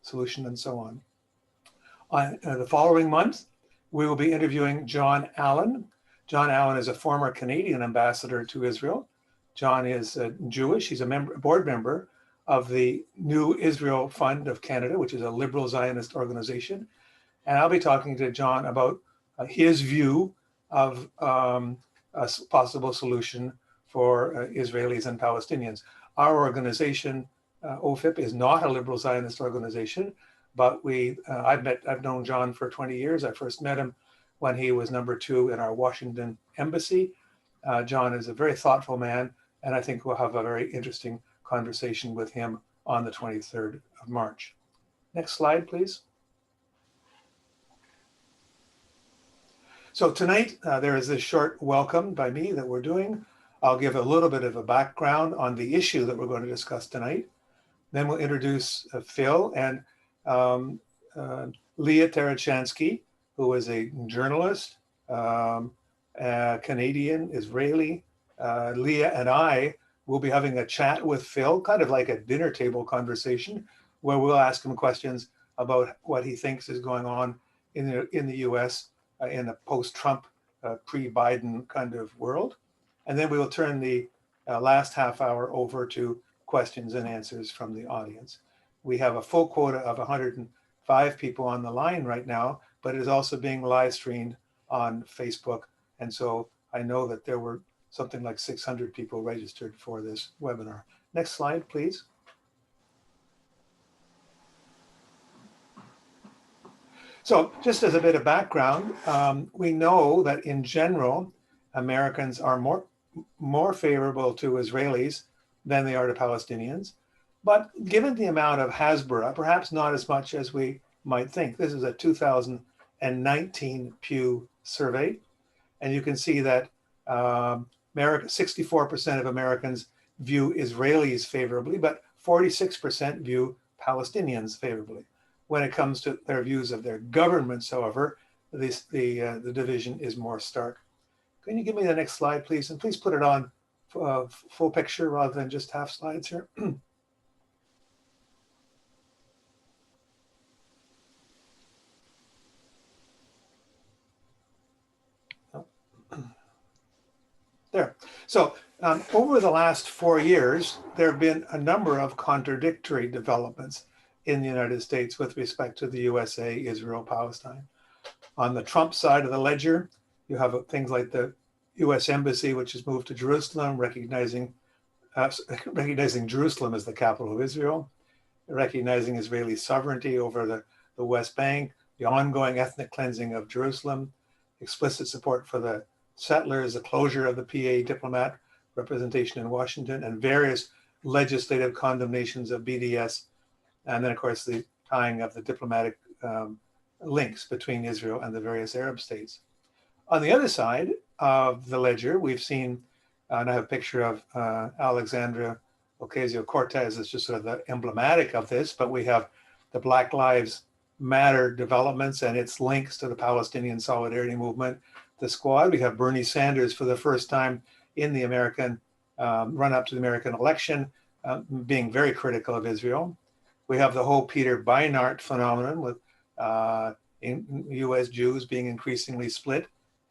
solution, and so on. On the following month, we will be interviewing John Allen. John Allen is a former Canadian ambassador to Israel. John is Jewish. He's a board member of the New Israel Fund of Canada, which is a liberal Zionist organization. And I'll be talking to John about his view of a possible solution for Israelis and Palestinians. Our organization, OFIP, is not a liberal Zionist organization, but I've known John for 20 years. I first met him when he was #2 in our Washington embassy. John is a very thoughtful man, and I think we'll have a very interesting conversation with him on the 23rd of March. Next slide, please. So tonight, there is this short welcome by me that we're doing. I'll give a little bit of a background on the issue that we're going to discuss tonight. Then we'll introduce Phil and Leah Tarachansky, who is a journalist, Canadian, Israeli. Leah and I will be having a chat with Phil, kind of like a dinner table conversation, where we'll ask him questions about what he thinks is going on in the US in a post-Trump, pre-Biden kind of world. And then we will turn the last half hour over to questions and answers from the audience. We have a full quota of 105 people on the line right now, but it is also being live streamed on Facebook. And so I know that there were something like 600 people registered for this webinar. Next slide, please. So just as a bit of background, we know that in general, Americans are more favorable to Israelis than they are to Palestinians. But given the amount of Hasbara, perhaps not as much as we might think. This is a 2019 Pew survey. And you can see that 64% of Americans view Israelis favorably, but 46% view Palestinians favorably. When it comes to their views of their governments, however, the division is more stark. Can you give me the next slide, please? And please put it on full picture rather than just half slides here. There. So over the last 4 years, there have been a number of contradictory developments in the United States with respect to the USA, Israel, Palestine. On the Trump side of the ledger, you have things like the US Embassy, which has moved to Jerusalem, recognizing Jerusalem as the capital of Israel, recognizing Israeli sovereignty over the West Bank, the ongoing ethnic cleansing of Jerusalem, explicit support for the settlers, the closure of the PA diplomat representation in Washington, and various legislative condemnations of BDS. And then, of course, the tying of the diplomatic links between Israel and the various Arab states. On the other side of the ledger, we've seen, and I have a picture of Alexandria Ocasio-Cortez as just sort of the emblematic of this, but we have the Black Lives Matter developments and its links to the Palestinian Solidarity Movement. The Squad, we have Bernie Sanders for the first time in the American run-up to the American election, being very critical of Israel. We have the whole Peter Beinart phenomenon with US Jews being increasingly split.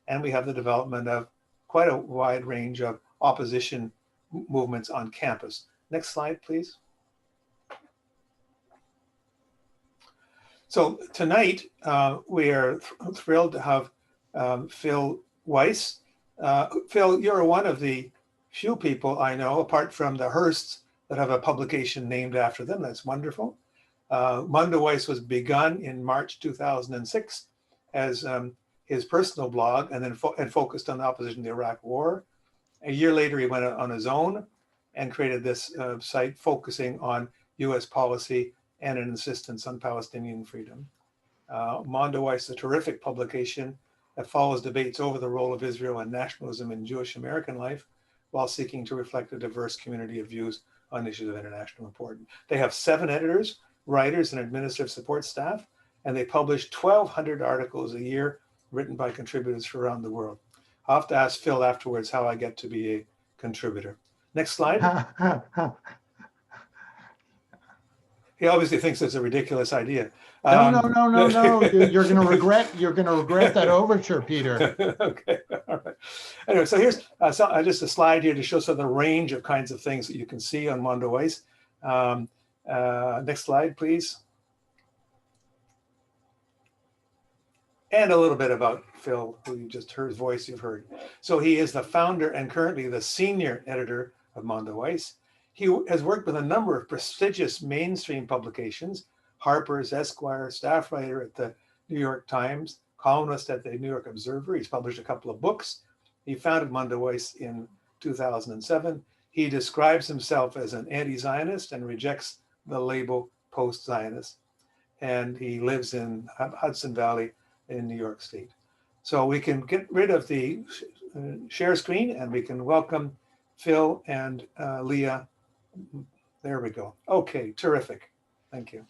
And we have the development of quite a wide range of opposition movements on campus. Next slide, please. So tonight, we are thrilled to have Phil Weiss. Phil, you're one of the few people I know, apart from the Hearsts, that have a publication named after them. That's wonderful. Mondoweiss was begun in March 2006 as his personal blog, and then focused on the opposition to the Iraq War. A year later, he went on his own and created this site focusing on US policy and an insistence on Palestinian freedom. Mondoweiss is a terrific publication that follows debates over the role of Israel and nationalism in Jewish American life, while seeking to reflect a diverse community of views on issues of international importance. They have 7 editors, writers, and administrative support staff, and they publish 1,200 articles a year written by contributors from around the world. I'll have to ask Phil afterwards how I get to be a contributor. Next slide. He obviously thinks it's a ridiculous idea. No, no, no, no, no. You're going to regret. You're going to regret that overture, Peter. Okay, all right. Anyway, so here's just a slide here to show some of the range of kinds of things that you can see on Mondoweiss. Next slide, please. And a little bit about Phil, who you just heard, voice you've heard. So he is the founder and currently the senior editor of Mondoweiss. He has worked with a number of prestigious mainstream publications, Harper's, Esquire, staff writer at the New York Times, columnist at the New York Observer. He's published a couple of books. He founded Mondoweiss in 2007. He describes himself as an anti-Zionist and rejects the label post-Zionist. And he lives in Hudson Valley in New York State. So we can get rid of the share screen and we can welcome Phil and Leah. There we go. Okay, terrific. Thank you.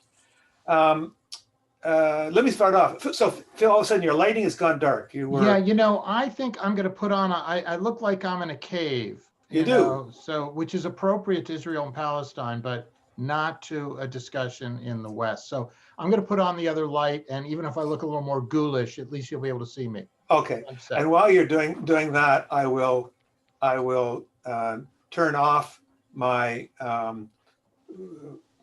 Let me start off. So Phil, all of a sudden your lighting has gone dark. You were. Yeah, you know, I think I'm going to put on, I look like I'm in a cave. You do. Know, so, which is appropriate to Israel and Palestine, but not to a discussion in the West. So I'm going to put on the other light, and even if I look a little more ghoulish, at least you'll be able to see me. Okay. And while you're doing that, I will turn off my background.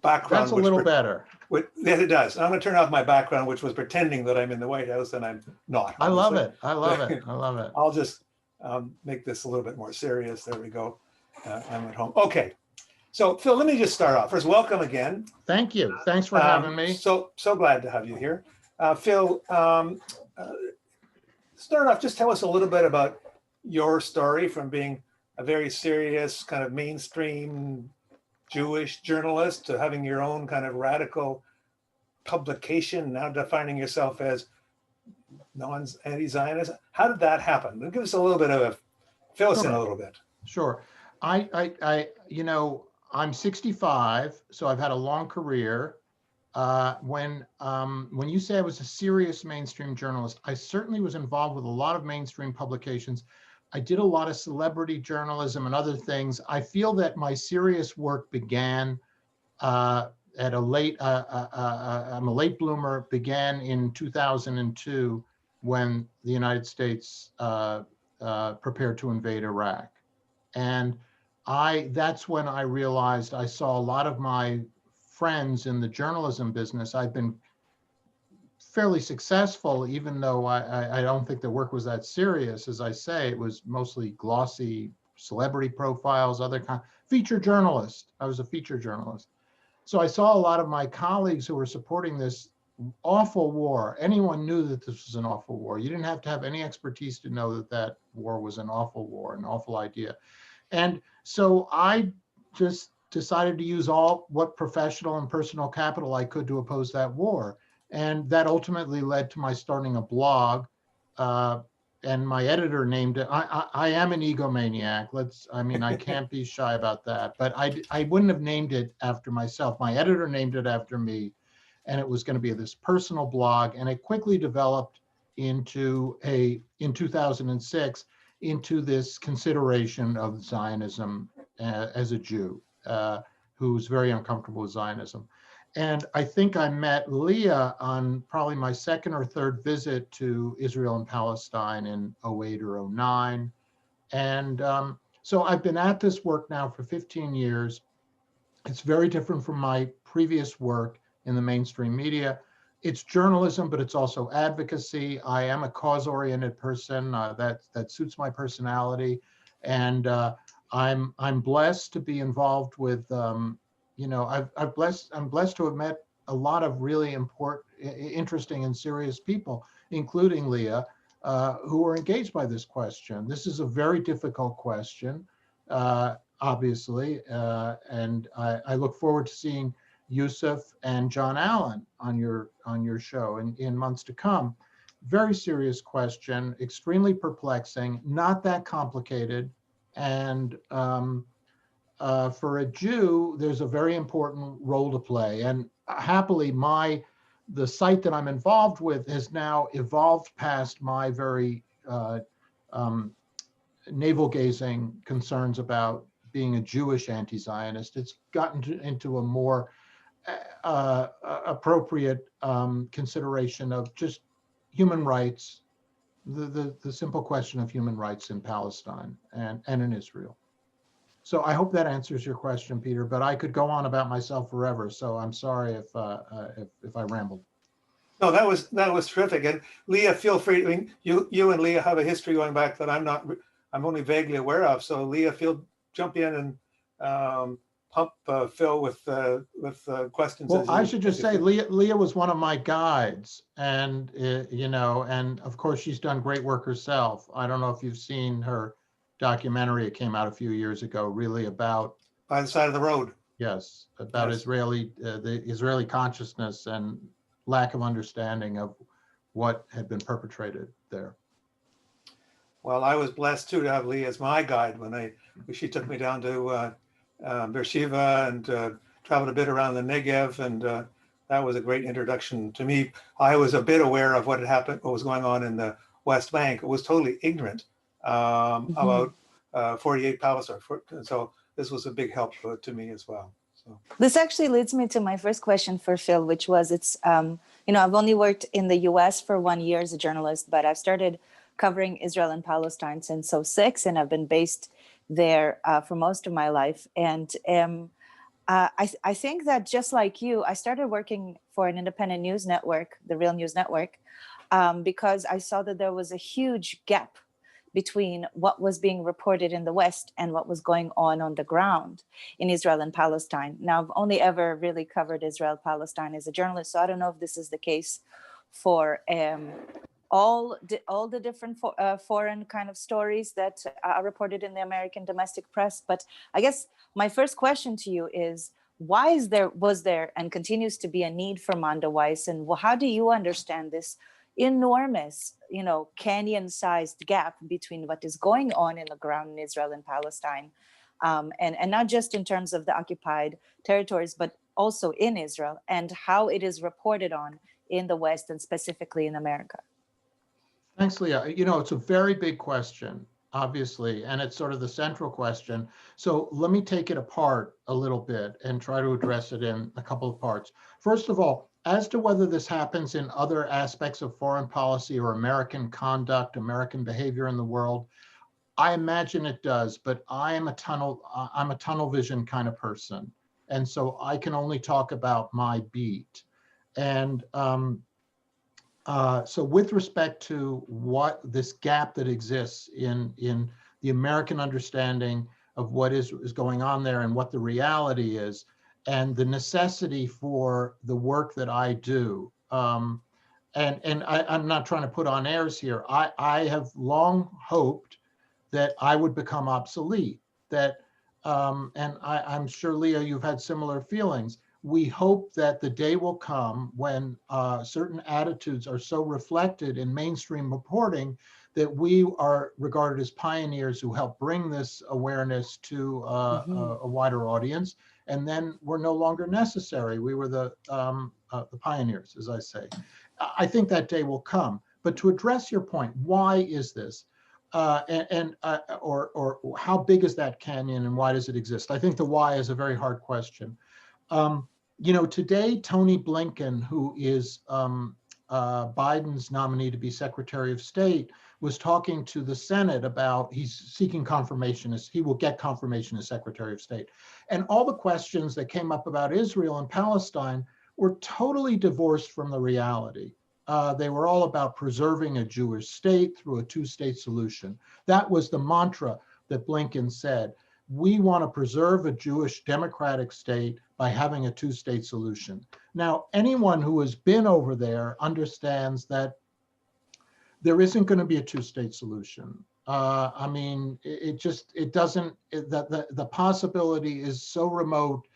That's a little better. Yes, it does. I'm going to turn off my background, which was pretending that I'm in the White House, and I'm not. I love it. I love it. I love it. I'll just make this a little bit more serious. There we go. I'm at home. Okay. So Phil, let me just start off. First, welcome again. Thank you. Thanks for having me. So glad to have you here. Phil, start off, just tell us a little bit about your story from being a very serious kind of mainstream Jewish journalist to having your own kind of radical publication, now defining yourself as anti-Zionist. How did that happen? Give us a little bit of fill us in a little bit. Sure. You know, I'm 65, so I've had a long career. When you say I was a serious mainstream journalist, I certainly was involved with a lot of mainstream publications. I did a lot of celebrity journalism and other things. I feel that my serious work began at a late, I'm a late bloomer, began in 2002 when the United States prepared to invade Iraq. And that's when I realized I saw a lot of my friends in the journalism business. I've been fairly successful, even though I don't think the work was that serious. As I say, it was mostly glossy celebrity profiles, other kind, feature journalist. I was a feature journalist. So I saw a lot of my colleagues who were supporting this awful war. Anyone knew that this was an awful war. You didn't have to have any expertise to know that that war was an awful war, an awful idea. And so I just decided to use all what professional and personal capital I could to oppose that war. And that ultimately led to my starting a blog. And my editor named it, I am an egomaniac. I can't be shy about that. But I wouldn't have named it after myself. My editor named it after me. And it was going to be this personal blog. And it quickly developed into in 2006, into this consideration of Zionism as a Jew who's very uncomfortable with Zionism. And I think I met Leah on probably my second or third visit to Israel and Palestine in 08 or 09. And so I've been at this work now for 15 years. It's very different from my previous work in the mainstream media. It's journalism, but it's also advocacy. I am a cause-oriented person. That suits my personality, and I'm blessed to be involved with. I'm blessed to have met a lot of really interesting, and serious people, including Leah, who are engaged by this question. This is a very difficult question, obviously, and I look forward to seeing Yusuf and John Allen on your show in months to come. Very serious question, extremely perplexing, not that complicated, and for a Jew, there's a very important role to play. And happily, the site that I'm involved with has now evolved past my very navel-gazing concerns about being a Jewish anti-Zionist. It's gotten into a more appropriate consideration of just human rights, the simple question of human rights in Palestine and in Israel. So I hope that answers your question, Peter, but I could go on about myself forever. So I'm sorry if I rambled. No, that was terrific. And Leah, feel free. I mean, you and Leah have a history going back that I'm only vaguely aware of. So Leah, jump in and pump Phil with questions. Well, I should just say Leah was one of my guides, and you know, and of course she's done great work herself. I don't know if you've seen her documentary. It came out a few years ago, really about By the Side of the Road. Yes, about Yes. the Israeli consciousness and lack of understanding of what had been perpetrated there. Well, I was blessed too to have Leah as my guide when she took me down to Beersheba and traveled a bit around the Negev, and that was a great introduction to me. I was a bit aware of what had happened, what was going on in the West Bank. I was totally ignorant about 48 Palestine. So this was a big help to me as well. So this actually leads me to my first question for Phil, which was, I've only worked in the US for 1 year as a journalist, but I've started covering Israel and Palestine since 2006, and I've been based there for most of my life. And I think that just like you, I started working for an independent news network, the Real News Network, because I saw that there was a huge gap between what was being reported in the West and what was going on the ground in Israel and Palestine. Now, I've only ever really covered Israel, Palestine as a journalist, so I don't know if this is the case for all the different foreign kind of stories that are reported in the American domestic press. But I guess my first question to you is, why was there and continues to be a need for Mondoweiss, and how do you understand this enormous, canyon-sized gap between what is going on in the ground in Israel and Palestine, and not just in terms of the occupied territories, but also in Israel, and how it is reported on in the West and specifically in America? Thanks, Leah. It's a very big question, obviously, and it's sort of the central question. So let me take it apart a little bit and try to address it in a couple of parts. First of all, as to whether this happens in other aspects of foreign policy or American conduct, American behavior in the world, I imagine it does, but I'm a tunnel vision kind of person. And so I can only talk about my beat. And so with respect to what this gap that exists in the American understanding of what is going on there and what the reality is, and the necessity for the work that I do, and I'm not trying to put on airs here. I have long hoped that I would become obsolete. That, and I'm sure, Leah, you've had similar feelings. We hope that the day will come when certain attitudes are so reflected in mainstream reporting that we are regarded as pioneers who help bring this awareness to a wider audience, and then we're no longer necessary. We were the pioneers, as I say. I think that day will come. But to address your point, why is this? Or how big is that canyon and why does it exist? I think the why is a very hard question. Today, Tony Blinken, who is Biden's nominee to be Secretary of State, was talking to the Senate about he's seeking confirmation as he will get confirmation as Secretary of State. And all the questions that came up about Israel and Palestine were totally divorced from the reality. They were all about preserving a Jewish state through a two-state solution. That was the mantra that Blinken said. We want to preserve a Jewish democratic state by having a two-state solution. Now, anyone who has been over there understands that there isn't going to be a two-state solution. I mean, it doesn't, the possibility is so remote.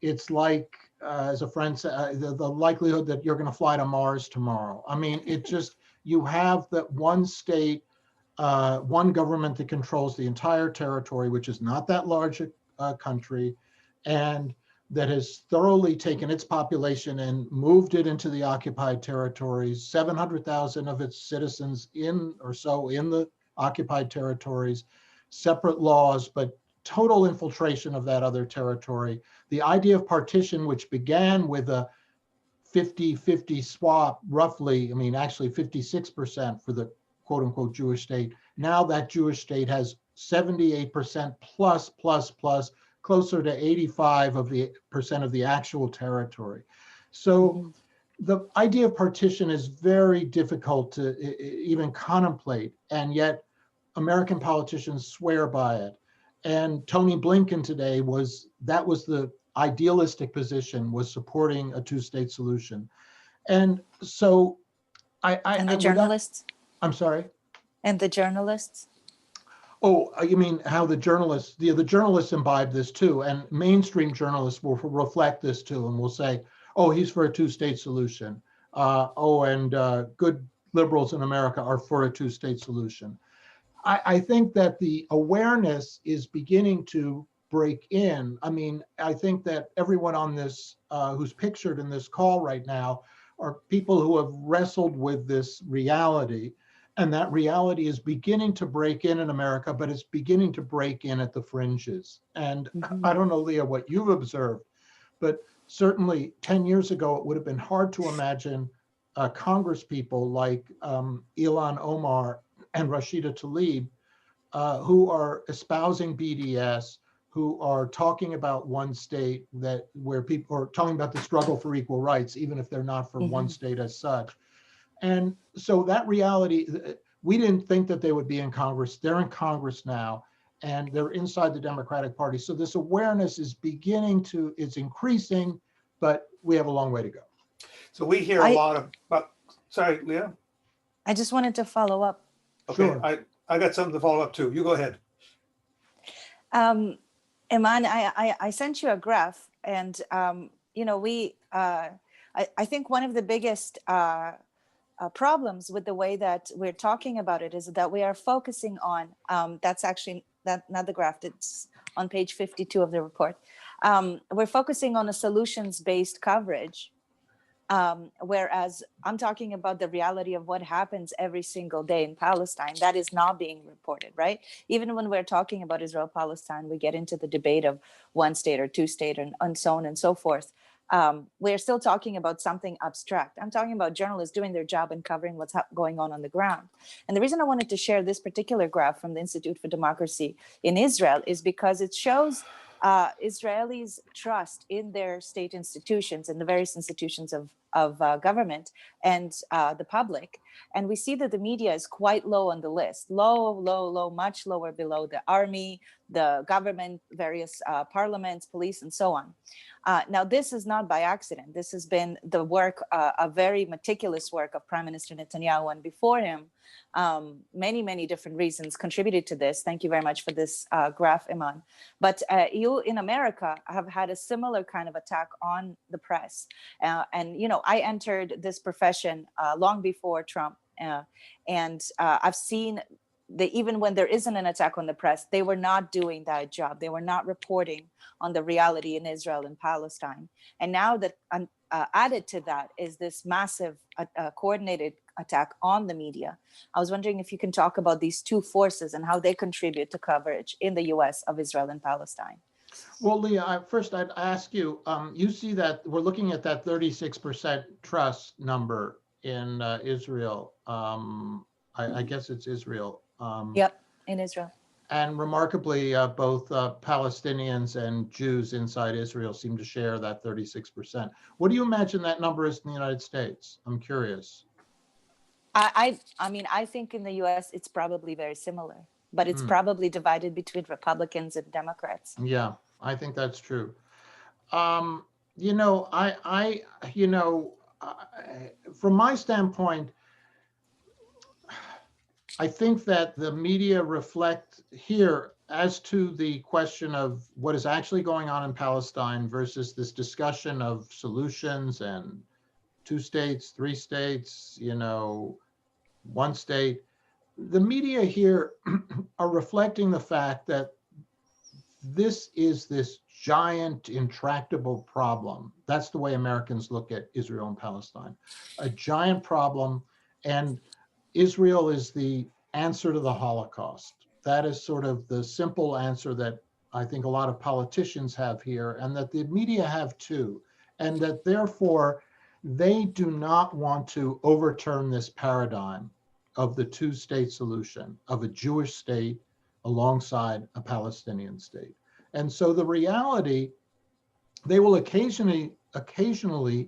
It's like, as a friend said, the likelihood that you're going to fly to Mars tomorrow. I mean, you have that one state, one government that controls the entire territory, which is not that large a country, and that has thoroughly taken its population and moved it into the occupied territories, 700,000 of its citizens in the occupied territories, separate laws, but total infiltration of that other territory. The idea of partition, which began with a 50-50 swap, roughly, I mean, actually 56% for the quote unquote Jewish state. Now that Jewish state has 78% plus, closer to 85% of the actual territory. So the idea of partition is very difficult to even contemplate, and yet American politicians swear by it. And Tony Blinken today that was the idealistic position, was supporting a two-state solution. And so And the journalists? I'm sorry? And the journalists? Oh, you mean how the journalists imbibe this too, and mainstream journalists will reflect this too, and will say, oh, he's for a two-state solution. Good liberals in America are for a two-state solution. I think that the awareness is beginning to break in. I mean, I think that everyone on this, who's pictured in this call right now, are people who have wrestled with this reality. And that reality is beginning to break in America, but it's beginning to break in at the fringes. And I don't know, Leah, what you've observed, but certainly 10 years ago, it would have been hard to imagine Congress people like Ilhan Omar and Rashida Tlaib, who are espousing BDS, who are talking about one state, where people are talking about the struggle for equal rights, even if they're not for one state as such. And so that reality, we didn't think that they would be in Congress. They're in Congress now, and they're inside the Democratic Party. So this awareness is it's increasing, but we have a long way to go. So we hear a lot about, sorry, Leah? I just wanted to follow up. Okay, Sure. I got something to follow up too. You go ahead. Iman, I sent you a graph, and I think one of the biggest problems with the way that we're talking about it is that we are focusing on, that's actually not the graph, it's on page 52 of the report. We're focusing on a solutions-based coverage, whereas I'm talking about the reality of what happens every single day in Palestine. That is not being reported, right? Even when we're talking about Israel-Palestine, we get into the debate of one state or two state and so on and so forth. We're still talking about something abstract. I'm talking about journalists doing their job and covering what's going on the ground. And the reason I wanted to share this particular graph from the Institute for Democracy in Israel is because it shows Israelis' trust in their state institutions and the various institutions of government and the public. And we see that the media is quite low on the list, low, much lower below the army, the government, various parliaments, police, and so on. Now, this is not by accident. This has been the work, a very meticulous work of Prime Minister Netanyahu and before him. Many different reasons contributed to this. Thank you very much for this graph, Iman. But you in America have had a similar kind of attack on the press. And, I entered this profession long before Trump. And I've seen even when there isn't an attack on the press, they were not doing that job. They were not reporting on the reality in Israel and Palestine. And now that added to that is this massive coordinated attack on the media. I was wondering if you can talk about these two forces and how they contribute to coverage in the US of Israel and Palestine. Well, Leah, first I'd ask you, you see that we're looking at that 36% trust number in Israel. I guess it's Israel. Yep, in Israel. And remarkably, both Palestinians and Jews inside Israel seem to share that 36%. What do you imagine that number is in the United States? I'm curious. I mean, I think in the US, it's probably very similar, but it's probably divided between Republicans and Democrats. Yeah, I think that's true. From my standpoint, I think that the media reflect here as to the question of what is actually going on in Palestine versus this discussion of solutions and 2 states, 3 states, one state. The media here are reflecting the fact that this is this giant, intractable problem. That's the way Americans look at Israel and Palestine. A giant problem, and Israel is the answer to the Holocaust. That is sort of the simple answer that I think a lot of politicians have here, and that the media have too, and that therefore they do not want to overturn this paradigm of the two-state solution, of a Jewish state alongside a Palestinian state. And so the reality, they will occasionally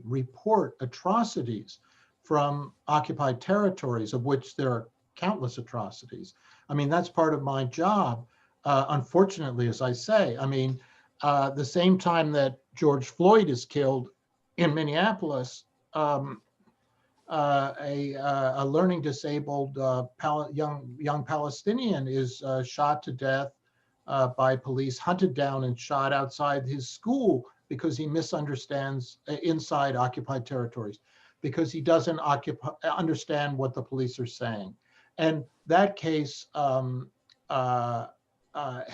report atrocities from occupied territories, of which there are countless atrocities. I mean, that's part of my job. Unfortunately, as I say, I mean, the same time that George Floyd is killed in Minneapolis, a learning disabled young Palestinian is shot to death by police, hunted down and shot outside his school because he misunderstands inside occupied territories, because he doesn't understand what the police are saying. And that case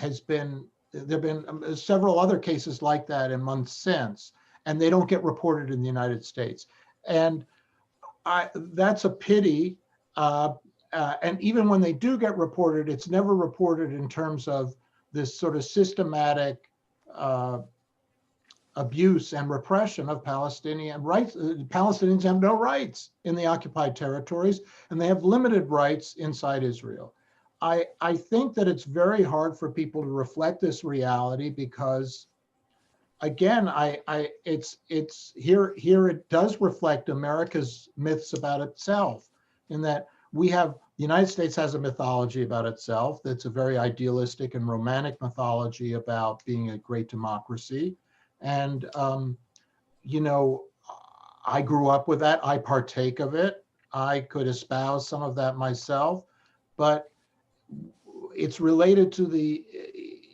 has been, there have been several other cases like that in months since, and they don't get reported in the United States. And that's a pity. And even when they do get reported, it's never reported in terms of this sort of systematic abuse and repression of Palestinian rights. Palestinians have no rights in the occupied territories, and they have limited rights inside Israel. I think that it's very hard for people to reflect this reality because, again, it's here it does reflect America's myths about itself, in that we have, the United States has a mythology about itself that's a very idealistic and romantic mythology about being a great democracy. And, you know, I grew up with that. I partake of it. I could espouse some of that myself, but it's related to the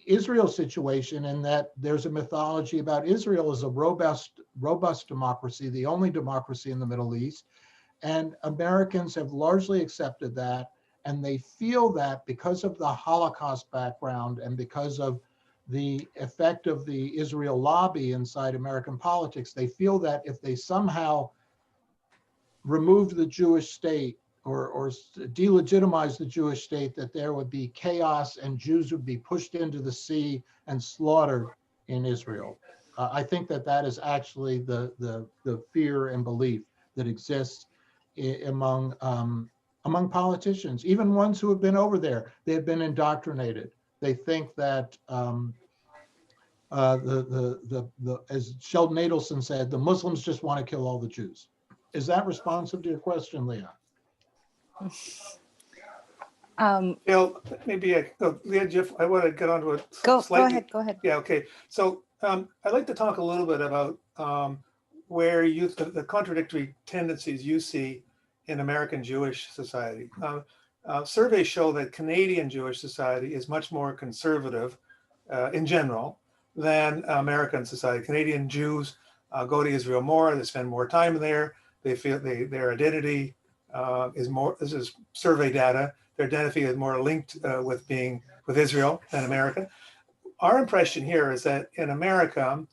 Israel situation in that there's a mythology about Israel as a robust democracy, the only democracy in the Middle East. And Americans have largely accepted that. And they feel that because of the Holocaust background and because of the effect of the Israel lobby inside American politics, they feel that if they somehow removed the Jewish state or delegitimize the Jewish state, that there would be chaos and Jews would be pushed into the sea and slaughtered in Israel. I think that that is actually the fear and belief that exists among politicians, even ones who have been over there. They have been indoctrinated. They think that, as Sheldon Adelson said, the Muslims just want to kill all the Jews. Is that responsive to your question, Leah? Phil, maybe Leah, Jeff, I want to get onto it slightly. Go ahead. Yeah, okay. So I'd like to talk a little bit about where the contradictory tendencies you see in American Jewish society. Surveys show that Canadian Jewish society is much more conservative in general than American society. Canadian Jews go to Israel more, they spend more time there, they feel their identity is more, this is survey data, their identity is more linked with Israel than America. Our impression here is that in America,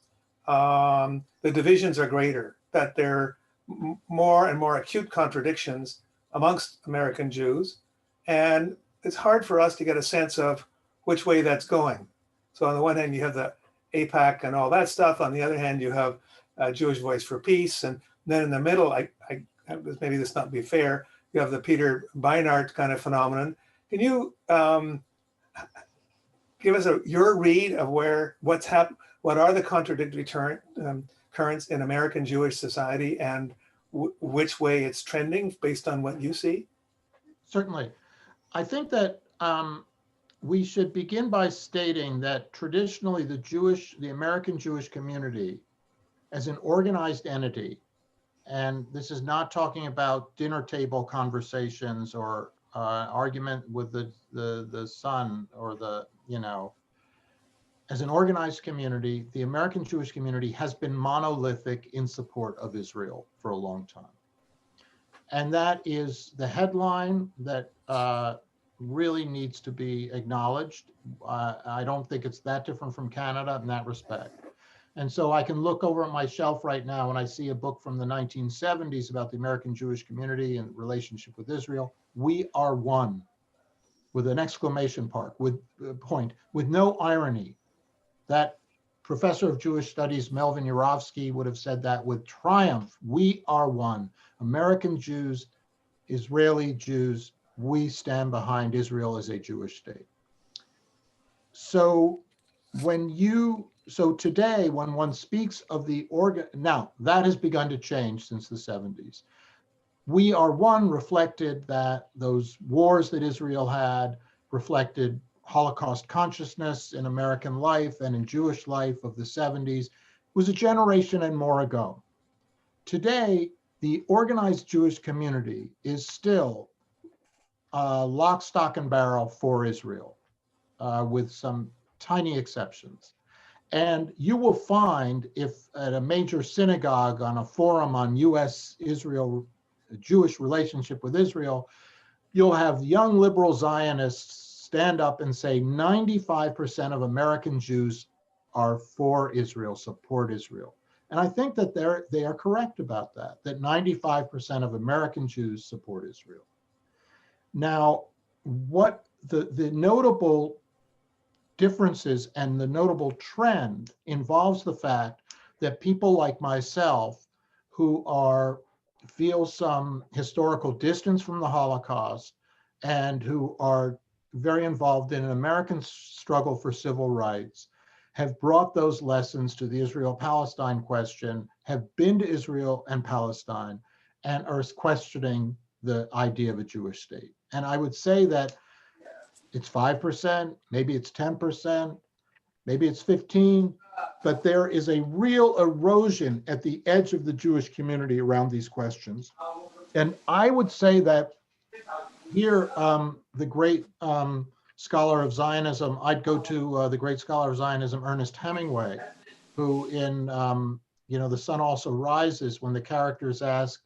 the divisions are greater, that there are more and more acute contradictions amongst American Jews. And it's hard for us to get a sense of which way that's going. So on the one hand, you have the AIPAC and all that stuff. On the other hand, you have Jewish Voice for Peace. And then in the middle, maybe this not be fair, you have the Peter Beinart kind of phenomenon. Can you give us your read of what's happened? What are the contradictory currents in American Jewish society, and which way it's trending based on what you see? Certainly. I think that we should begin by stating that traditionally the American Jewish community as an organized entity, and this is not talking about dinner table conversations or argument with the son or as an organized community, the American Jewish community has been monolithic in support of Israel for a long time. And that is the headline that really needs to be acknowledged. I don't think it's that different from Canada in that respect. And so I can look over at my shelf right now and I see a book from the 1970s about the American Jewish community and relationship with Israel. We are one, with an exclamation point, with no irony. That professor of Jewish studies, Melvin Yurovsky, would have said that with triumph. We are one. American Jews, Israeli Jews, we stand behind Israel as a Jewish state. So today, when one speaks of the now that has begun to change since the 70s. We are one reflected that those wars that Israel had reflected Holocaust consciousness in American life and in Jewish life of the 70s. It was a generation and more ago. Today, the organized Jewish community is still lock, stock, and barrel for Israel, with some tiny exceptions. And you will find, if at a major synagogue on a forum on U.S.-Israel Jewish relationship with Israel, you'll have young liberal Zionists stand up and say 95% of American Jews are for Israel, support Israel. And I think that they are correct about that 95% of American Jews support Israel. Now, what the notable differences and the notable trend involves the fact that people like myself who feel some historical distance from the Holocaust and who are very involved in an American struggle for civil rights have brought those lessons to the Israel-Palestine question, have been to Israel and Palestine, and are questioning the idea of a Jewish state. And I would say that it's 5%, maybe it's 10%, maybe it's 15%, but there is a real erosion at the edge of the Jewish community around these questions. And I would say that here, the great scholar of Zionism, I'd go to the great scholar of Zionism, Ernest Hemingway, who in, The Sun Also Rises, when the characters ask,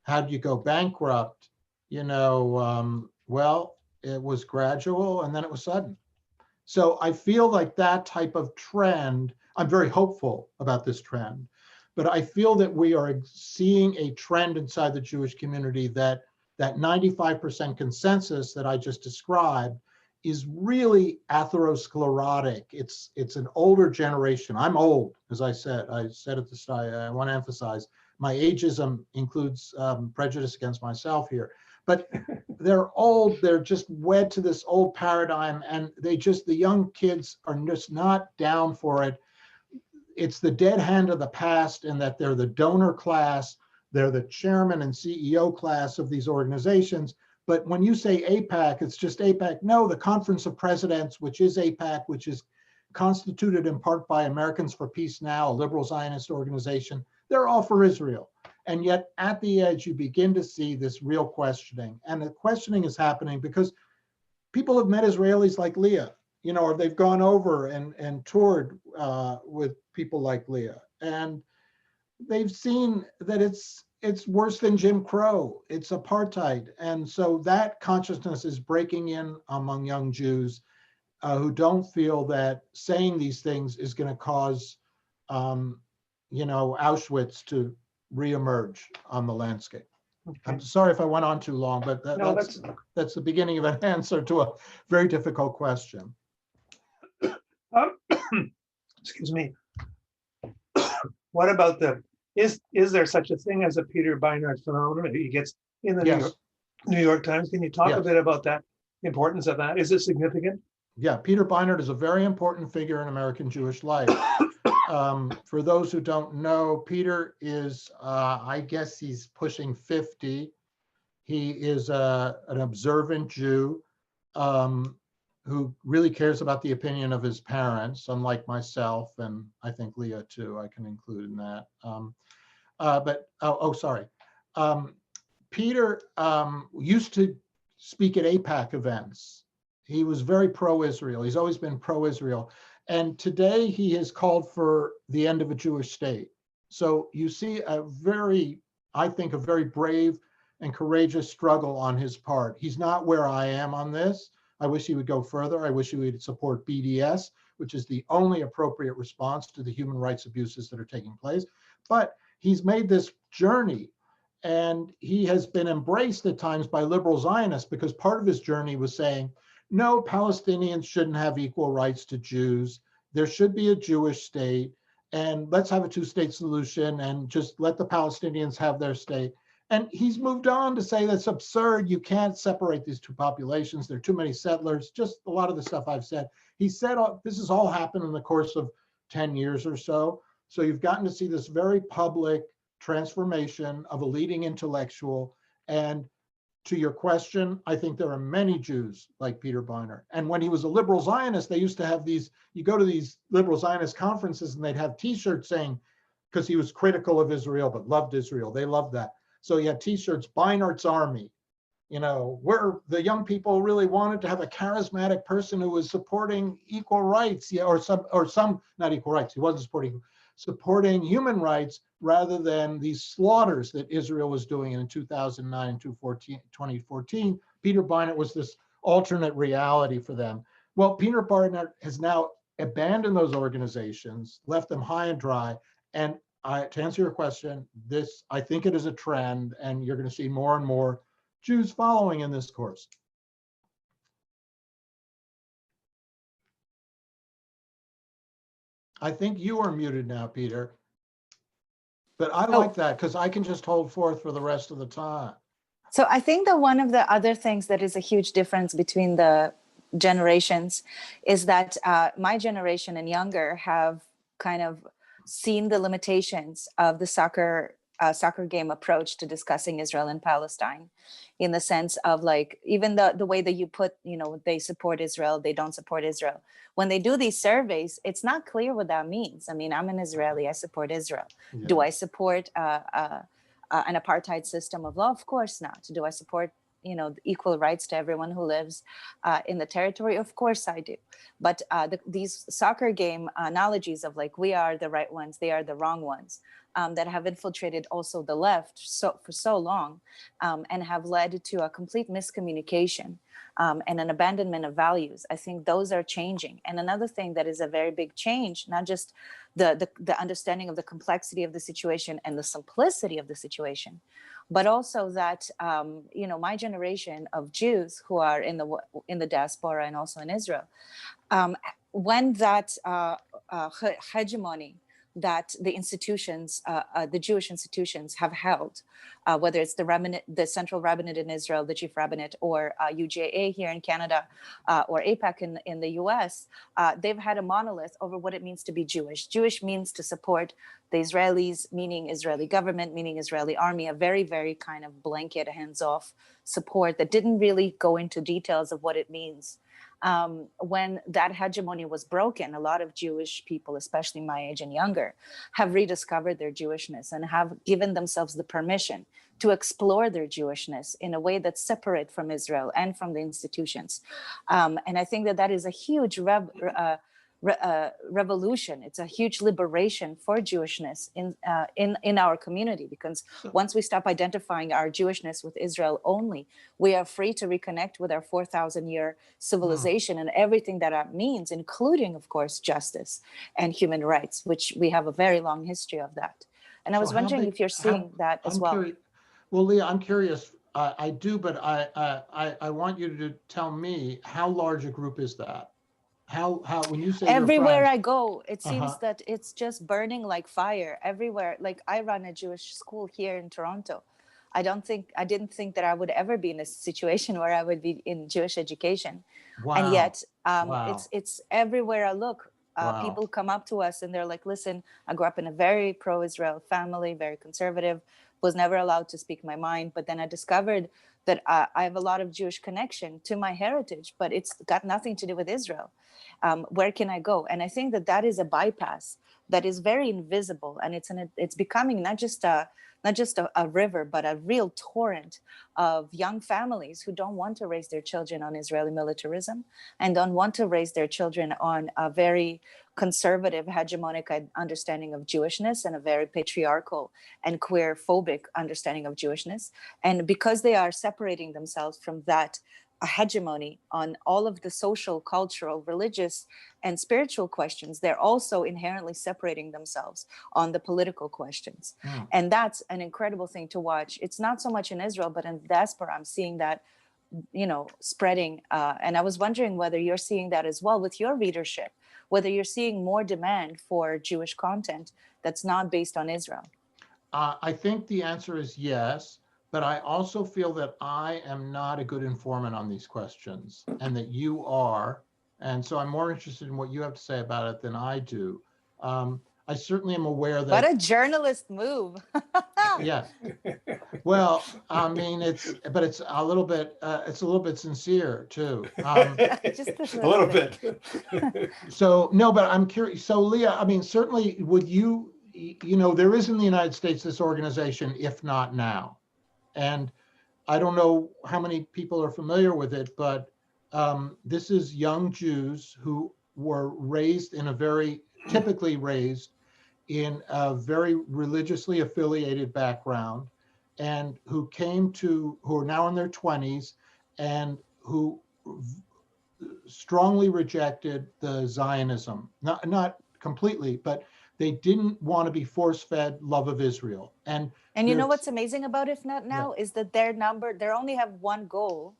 how do you go bankrupt? Well, it was gradual and then it was sudden. So I feel like that type of trend, I'm very hopeful about this trend, but I feel that we are seeing a trend inside the Jewish community that 95% consensus that I just described is really atherosclerotic. It's an older generation. I'm old, as I said at the start. I want to emphasize my ageism includes prejudice against myself here. But they're old, they're just wed to this old paradigm, and the young kids are just not down for it. It's the dead hand of the past in that they're the donor class, they're the chairman and CEO class of these organizations. But when you say AIPAC, it's just AIPAC. No, the Conference of Presidents, which is AIPAC, which is constituted in part by Americans for Peace Now, a liberal Zionist organization, they're all for Israel. And yet at the edge, you begin to see this real questioning. And the questioning is happening because people have met Israelis like Leah, or they've gone over and toured with people like Leah. And they've seen that it's worse than Jim Crow, it's apartheid. And so that consciousness is breaking in among young Jews who don't feel that saying these things is going to cause, Auschwitz to reemerge on the landscape. Okay. I'm sorry if I went on too long, but that's the beginning of an answer to a very difficult question. Excuse me. What about is there such a thing as a Peter Beinart phenomenon? He gets in the Yes. New York Times. Can you talk Yes. a bit about that, the importance of that? Is it significant? Yeah, Peter Beinart is a very important figure in American Jewish life. For those who don't know, Peter is, I guess he's pushing 50. He is an observant Jew who really cares about the opinion of his parents, unlike myself, and I think Leah too, I can include in that. Peter used to speak at AIPAC events. He was very pro-Israel. He's always been pro-Israel. And today he has called for the end of a Jewish state. So you see a very brave and courageous struggle on his part. He's not where I am on this. I wish he would go further. I wish he would support BDS, which is the only appropriate response to the human rights abuses that are taking place. But he's made this journey, and he has been embraced at times by liberal Zionists because part of his journey was saying, no, Palestinians shouldn't have equal rights to Jews. there should be a Jewish state, and let's have a two-state solution and just let the Palestinians have their state. And he's moved on to say that's absurd. You can't separate these two populations. There are too many settlers, just a lot of the stuff I've said. He said this has all happened in the course of 10 years or so. So you've gotten to see this very public transformation of a leading intellectual. And to your question, I think there are many Jews like Peter Beiner. And when he was a liberal Zionist, they used to have these, you go to these liberal Zionist conferences and they'd have t-shirts saying, because he was critical of Israel, but loved Israel. They loved that. So he had t-shirts, Beinert's Army, where the young people really wanted to have a charismatic person who was supporting equal rights, or some, not equal rights, he wasn't supporting human rights rather than these slaughters that Israel was doing in 2009 and 2014. Peter Beinart was this alternate reality for them. Well, Peter Beinart has now abandoned those organizations, left them high and dry. And to answer your question, I think it is a trend, and you're going to see more and more Jews following in this course. I think you are muted now, Peter. But I like that because I can just hold forth for the rest of the time. So I think that one of the other things that is a huge difference between the generations is that my generation and younger have kind of seen the limitations of the soccer game approach to discussing Israel and Palestine, in the sense of, like, even the way that you put, they support Israel, they don't support Israel. When they do these surveys, it's not clear what that means. I mean, I'm an Israeli, I support Israel. Yeah. Do I support an apartheid system of law? Of course not. Do I support equal rights to everyone who lives in the territory? Of course I do. But these soccer game analogies of, like, we are the right ones, they are the wrong ones, that have infiltrated also the left for so long, and have led to a complete miscommunication and an abandonment of values. I think those are changing. And another thing that is a very big change, not just the understanding of the complexity of the situation and the simplicity of the situation, but also that my generation of Jews who are in the diaspora and also in Israel, when that hegemony that the institutions, the Jewish institutions have held, whether it's the Central Rabbinate in Israel, the Chief Rabbinate, or UJA here in Canada, or APAC in the US, they've had a monolith over what it means to be Jewish. Jewish means to support the Israelis, meaning Israeli government, meaning Israeli army, a very, very kind of blanket, hands-off support that didn't really go into details of what it means. When that hegemony was broken, a lot of Jewish people, especially my age and younger, have rediscovered their Jewishness and have given themselves the permission to explore their Jewishness in a way that's separate from Israel and from the institutions. And I think that is a huge revolution. It's a huge liberation for Jewishness in our community, because once we stop identifying our Jewishness with Israel only, we are free to reconnect with our 4,000-year civilization and everything that means, including, of course, justice and human rights, which we have a very long history of that. And I was wondering if you're seeing that as well. Well, Leah, I'm curious. I do, but I want you to tell me, how large a group is that? How when you say everywhere I go, it seems that it's just burning like fire everywhere. Like, I run a Jewish school here in Toronto. I didn't think that I would ever be in a situation where I would be in Jewish education. Wow. And yet it's everywhere I look. People come up to us and they're like, listen, I grew up in a very pro-Israel family, very conservative, was never allowed to speak my mind. But then I discovered that I have a lot of Jewish connection to my heritage, but it's got nothing to do with Israel. Where can I go? And I think that is a bypass that is very invisible, and it's becoming not just a river, but a real torrent of young families who don't want to raise their children on Israeli militarism and don't want to raise their children on a very conservative, hegemonic understanding of Jewishness and a very patriarchal and queer phobic understanding of Jewishness. And because they are separating themselves from that hegemony on all of the social, cultural, religious, and spiritual questions, they're also inherently separating themselves on the political questions. And that's an incredible thing to watch. It's not so much in Israel, but in the diaspora, I'm seeing that, spreading. And I was wondering whether you're seeing that as well with your readership, whether you're seeing more demand for Jewish content that's not based on Israel. I think the answer is yes, but I also feel that I am not a good informant on these questions and that you are. And so I'm more interested in what you have to say about it than I do. I certainly am aware that. What a journalist move. Yes. Well, I mean, it's a little bit sincere too. Just A little bit. So no, but I'm curious. So Leah, I mean, certainly would you, there is in the United States this organization, If Not Now. And I don't know how many people are familiar with it, but this is young Jews who were typically raised in a very religiously affiliated background, and who are now in their 20s and who strongly rejected the Zionism, not completely, but they didn't want to be force-fed love of Israel. And you know what's amazing about If Not Now is that they only have one goal.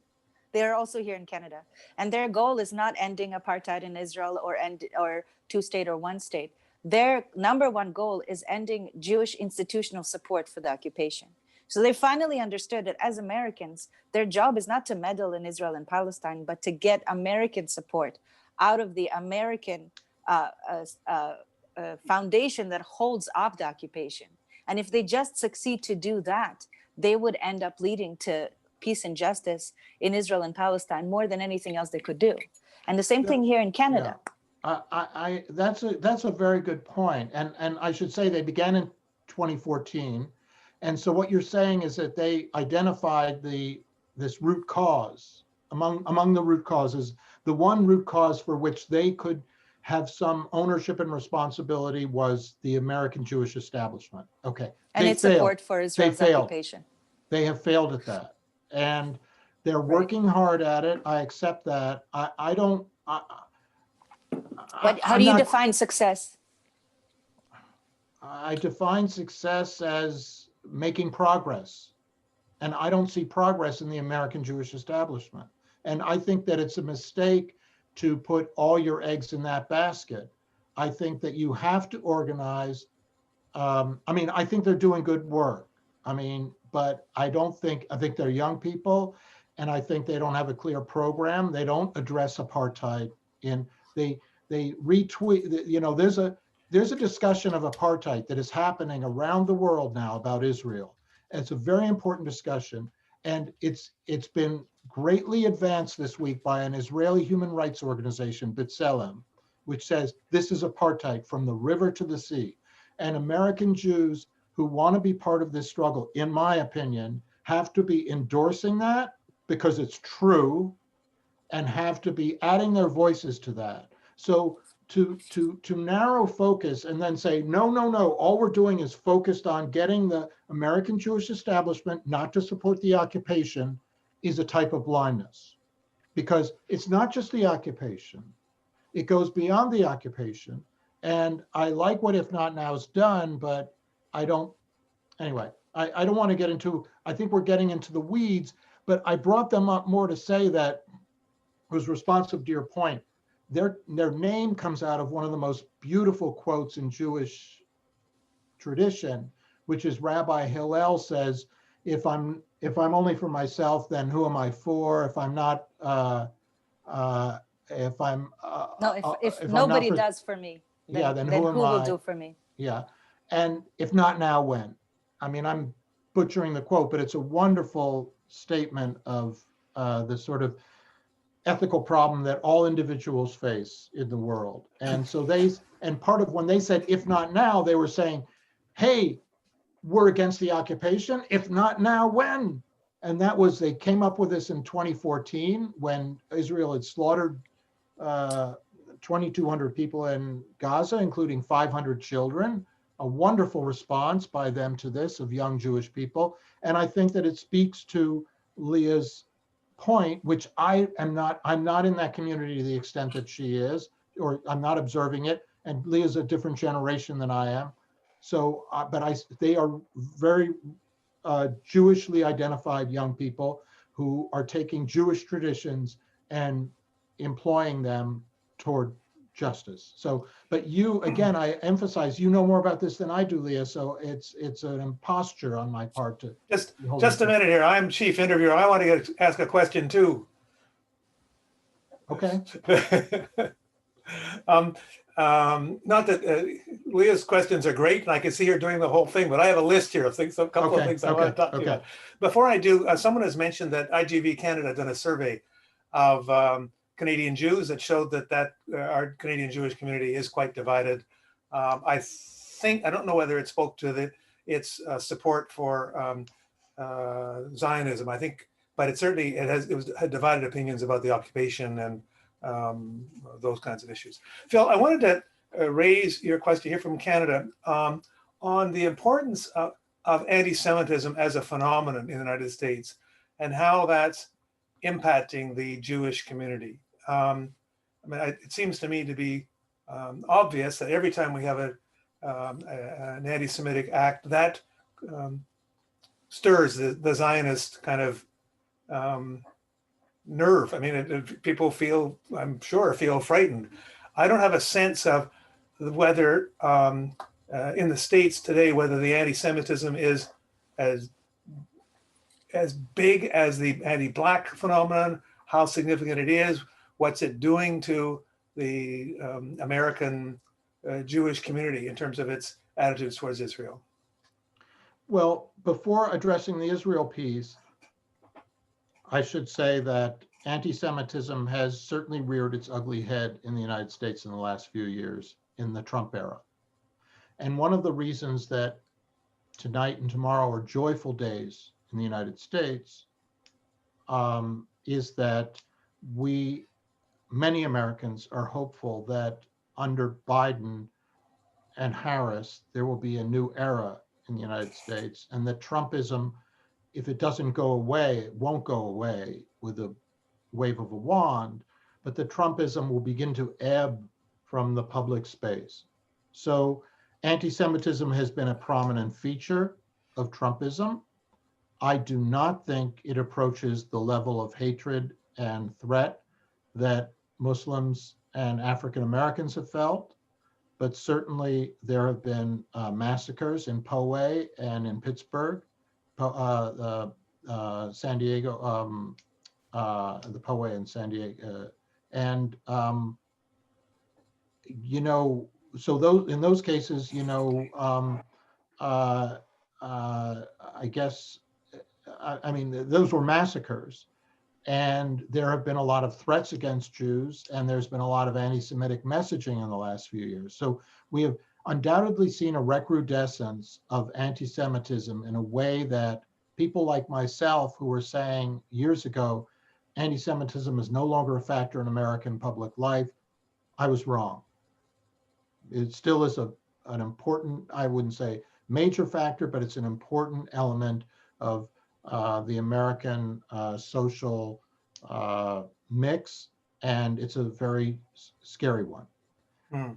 They're also here in Canada, and their goal is not ending apartheid in Israel or two-state or one-state. Their number one goal is ending Jewish institutional support for the occupation. So they finally understood that as Americans, their job is not to meddle in Israel and Palestine, but to get American support out of the American foundation that holds up the occupation. And if they just succeed to do that, they would end up leading to peace and justice in Israel and Palestine more than anything else they could do. And the same thing here in Canada. Yeah. That's a very good point. And I should say they began in 2014. And so what you're saying is that they identified this root cause among the root causes. The one root cause for which they could have some ownership and responsibility was the American Jewish establishment. Okay. And its support for Israel's occupation. They have failed at that. And they're working hard at it. I accept that. I don't. But how do you define success? I define success as making progress. And I don't see progress in the American Jewish establishment. And I think that it's a mistake to put all your eggs in that basket. I think that you have to organize. I think they're doing good work. But I think they're young people, and I think they don't have a clear program. They don't address apartheid. They retweet, there's a discussion of apartheid that is happening around the world now about Israel. And it's a very important discussion. And it's been greatly advanced this week by an Israeli human rights organization, B'Tselem, which says this is apartheid from the river to the sea. And American Jews who want to be part of this struggle, in my opinion, have to be endorsing that because it's true, and have to be adding their voices to that. So to narrow focus and then say, no, all we're doing is focused on getting the American Jewish establishment not to support the occupation is a type of blindness. Because it's not just the occupation, it goes beyond the occupation. And I like what If Not Now is done, but I don't want to get into, I think we're getting into the weeds, but I brought them up more to say that it was responsive to your point. Their name comes out of one of the most beautiful quotes in Jewish tradition, which is Rabbi Hillel says, if I'm only for myself, then who am I for? If I'm not, if nobody does for me, then who will do for me? Yeah. And if not now, when? I'm butchering the quote, but it's a wonderful statement of the sort of ethical problem that all individuals face in the world. And so part of when they said, if not now, they were saying, hey, we're against the occupation. If not now, when? And they came up with this in 2014 when Israel had slaughtered 2,200 people in Gaza, including 500 children. A wonderful response by them to this of young Jewish people. And I think that it speaks to Leah's point, which I'm not in that community to the extent that she is, or I'm not observing it. And Leah's a different generation than I am. So, they are very Jewishly identified young people who are taking Jewish traditions and employing them toward justice. So, but you, again, I emphasize, you know more about this than I do, Leah. So it's an imposture on my part to just a minute here. I'm chief interviewer. I want to ask a question too. Okay. Not that Leah's questions are great, and I can see her doing the whole thing, but I have a list here of things, a couple of things I want to talk to you about. Before I do, someone has mentioned that IGV Canada done a survey of Canadian Jews that showed that our Canadian Jewish community is quite divided. I don't know whether it spoke to its support for Zionism. I think, but it had divided opinions about the occupation and those kinds of issues. Phil, I wanted to raise your question here from Canada on the importance of anti-Semitism as a phenomenon in the United States and how that's impacting the Jewish community. It seems to me to be obvious that every time we have an anti-Semitic act, that stirs the Zionist kind of nerve. I mean, people I'm sure, feel frightened. I don't have a sense of whether in the States today, whether the anti-Semitism is as big as the anti-Black phenomenon, how significant it is, what's it doing to the American Jewish community in terms of its attitudes towards Israel. Well, before addressing the Israel piece, I should say that anti-Semitism has certainly reared its ugly head in the United States in the last few years in the Trump era. And one of the reasons that tonight and tomorrow are joyful days in the United States is that many Americans are hopeful that under Biden and Harris, there will be a new era in the United States, and that Trumpism, if it doesn't go away, it won't go away with a wave of a wand, but the Trumpism will begin to ebb from the public space. So anti-Semitism has been a prominent feature of Trumpism. I do not think it approaches the level of hatred and threat that Muslims and African Americans have felt, but certainly there have been massacres in Poway and in Pittsburgh, San Diego, the Poway in San Diego, and so in those cases, I guess, I mean, those were massacres. And there have been a lot of threats against Jews, and there's been a lot of anti-Semitic messaging in the last few years. So we have undoubtedly seen a recrudescence of anti-Semitism in a way that people like myself, who were saying years ago, anti-Semitism is no longer a factor in American public life, I was wrong. It still is an important, I wouldn't say major factor, but it's an important element of the American social mix, and it's a very scary one. Mm.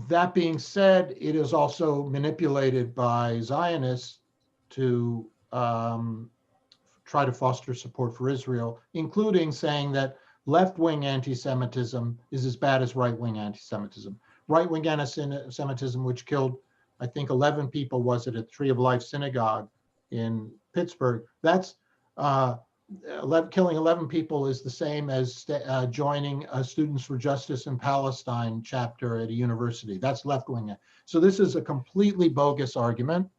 That being said, it is also manipulated by Zionists to try to foster support for Israel, including saying that left-wing anti-Semitism is as bad as right-wing anti-Semitism. Right-wing anti-Semitism, which killed, I think, 11 people, was it, at Tree of Life Synagogue in Pittsburgh, that's killing 11 people is the same as joining a Students for Justice in Palestine chapter at a university. That's left-wing. So this is a completely bogus argument.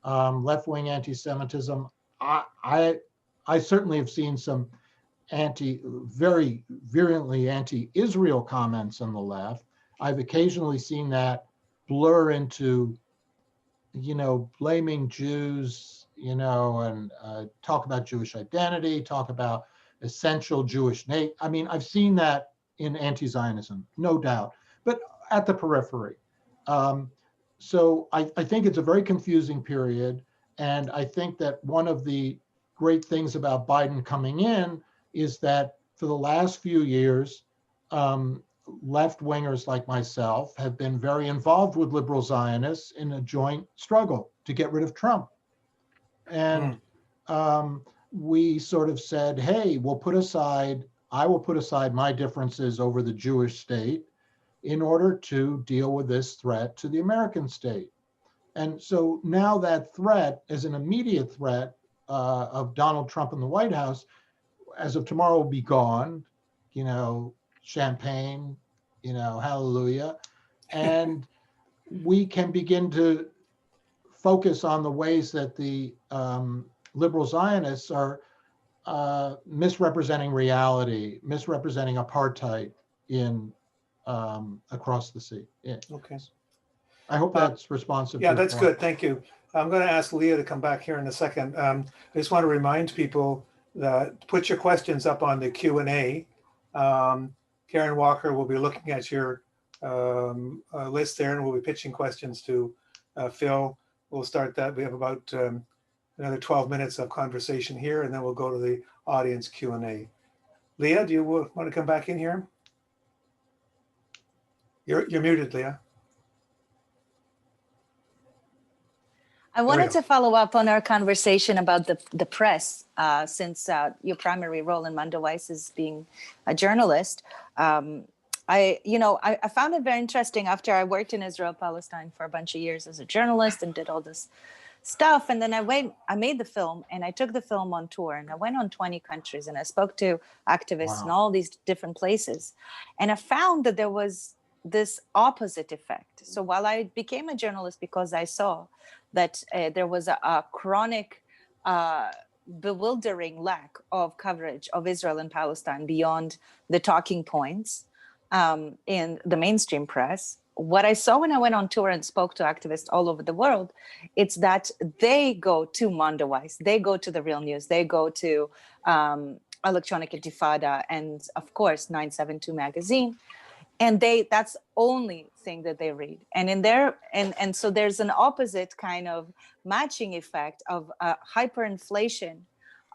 Left-wing anti-Semitism, I certainly have seen some very virulently anti-Israel comments on the left. I've occasionally seen that blur into, blaming Jews, and talk about Jewish identity, talk about essential Jewish name. I mean, I've seen that in anti-Zionism, no doubt, but at the periphery. So I think it's a very confusing period. And I think that one of the great things about Biden coming in is that for the last few years, left-wingers like myself have been very involved with liberal Zionists in a joint struggle to get rid of Trump. And we sort of said, hey, we'll put aside I will put aside my differences over the Jewish state in order to deal with this threat to the American state. And so now that threat is an immediate threat of Donald Trump in the White House, as of tomorrow, will be gone, champagne, hallelujah. And we can begin to focus on the ways that the liberal Zionists are misrepresenting reality, misrepresenting apartheid in across the sea. Yeah. Okay. I hope that's responsive. Yeah, to your that's point. good. Thank you. I'm going to ask Leah to come back here in a second. I just want to remind people that put your questions up on the Q&A. Karen Walker will be looking at your list there, and we'll be pitching questions to Phil. We'll start that. We have about another 12 minutes of conversation here, and then we'll go to the audience Q&A. Leah, do you want to come back in here? You're muted, Leah. I wanted to follow up on our conversation about the press, since your primary role in Mondoweiss is being a journalist. I found it very interesting after I worked in Israel, Palestine for a bunch of years as a journalist and did all this stuff. And then I made the film, and I took the film on tour, and I went on 20 countries, and I spoke to activists in all these different places. And I found that there was this opposite effect. So while I became a journalist because I saw that there was a chronic, bewildering lack of coverage of Israel and Palestine beyond the talking points in the mainstream press, what I saw when I went on tour and spoke to activists all over the world, it's that they go to Mondoweiss, they go to The Real News, they go to Electronic Intifada, and of course 972 magazine, and that's only thing that they read. And in there, and so there's an opposite kind of matching effect of hyperinflation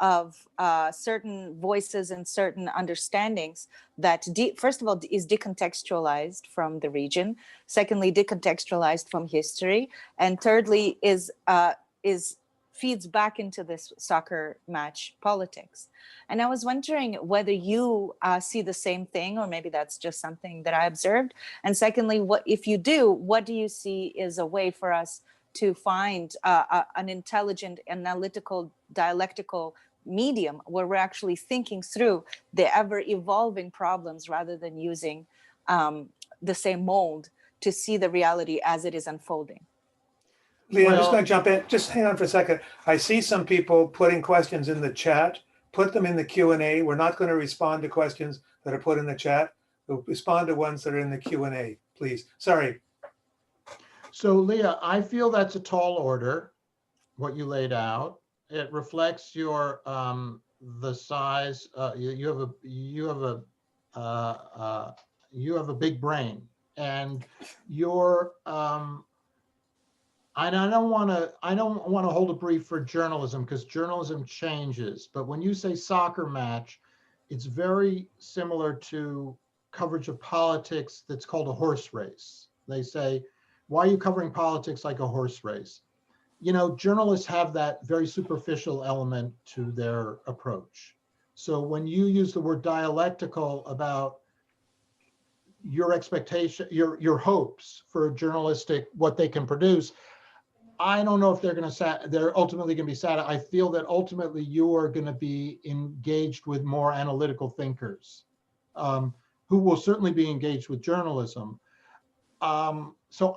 of certain voices and certain understandings that first of all is decontextualized from the region, secondly decontextualized from history, and thirdly is feeds back into this soccer match politics. And I was wondering whether you see the same thing, or maybe that's just something that I observed. And secondly, if you do, what do you see is a way for us to find an intelligent, analytical, dialectical medium where we're actually thinking through the ever-evolving problems rather than using the same mold to see the reality as it is unfolding? Leah, I'm just going to jump in. Just hang on for a second. I see some people putting questions in the chat. Put them in the Q&A. We're not going to respond to questions that are put in the chat. We'll respond to ones that are in the Q&A, please. Sorry. So Leah, I feel that's a tall order, what you laid out. It reflects your the size. You have a big brain, and your I don't want to hold a brief for journalism, because journalism changes. But when you say soccer match, it's very similar to coverage of politics that's called a horse race. They say, why are you covering politics like a horse race? Journalists have that very superficial element to their approach. So when you use the word dialectical about your expectation, your hopes for journalistic, what they can produce, I don't know if they're ultimately going to be sad. I feel that ultimately you are going to be engaged with more analytical thinkers, who will certainly be engaged with journalism. So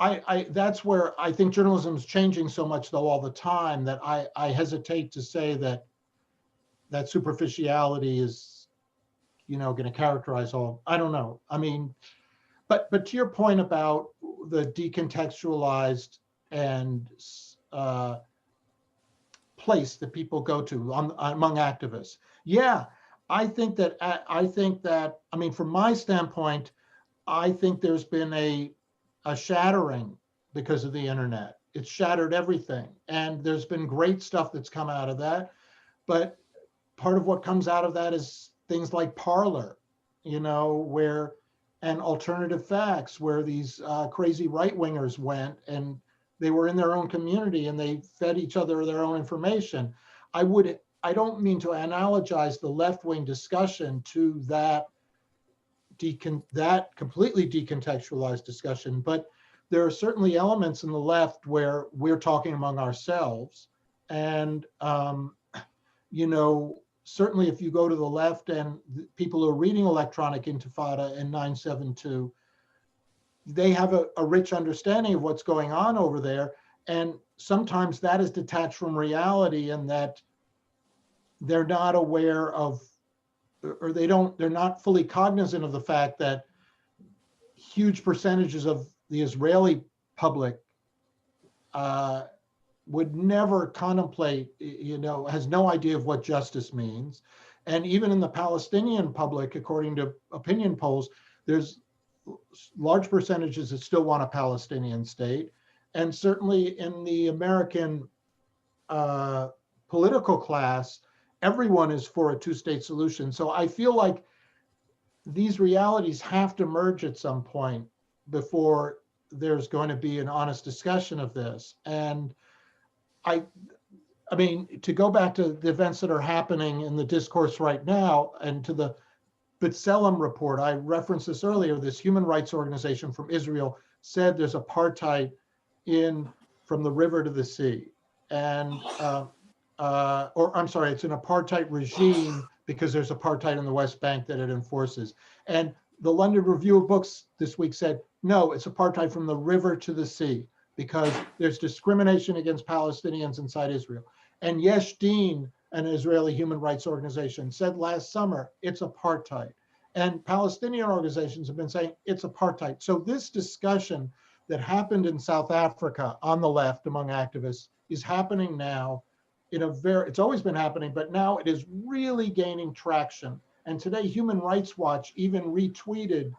that's where I think journalism is changing so much, though, all the time, that I hesitate to say that superficiality is, going to characterize all. I don't know. I mean, but to your point about the decontextualized and place that people go to among activists. Yeah, I think that, I mean, from my standpoint, I think there's been a shattering because of the internet. It's shattered everything. And there's been great stuff that's come out of that. But part of what comes out of that is things like Parler, and Alternative Facts, where these crazy right-wingers went and they were in their own community and they fed each other their own information. I would I don't mean to analogize the left-wing discussion to that completely decontextualized discussion, but there are certainly elements in the left where we're talking among ourselves. And, certainly if you go to the left and people who are reading Electronic Intifada and 972, they have a rich understanding of what's going on over there. And sometimes that is detached from reality, and that they're not aware of, or they're not fully cognizant of the fact that huge percentages of the Israeli public would never contemplate, has no idea of what justice means. And even in the Palestinian public, according to opinion polls, there's large percentages that still want a Palestinian state. And certainly in the American political class, everyone is for a two-state solution. So I feel like these realities have to merge at some point before there's going to be an honest discussion of this. And I mean, to go back to the events that are happening in the discourse right now, and to the B'Tselem report, I referenced this earlier, this human rights organization from Israel said there's apartheid from the river to the sea. And, or I'm sorry, it's an apartheid regime because there's apartheid in the West Bank that it enforces. And the London Review of Books this week said, no, it's apartheid from the river to the sea because there's discrimination against Palestinians inside Israel. And Yesh Din, an Israeli human rights organization, said last summer, it's apartheid. And Palestinian organizations have been saying it's apartheid. So this discussion that happened in South Africa on the left among activists is happening now it's always been happening, but now it is really gaining traction. And today, Human Rights Watch even retweeted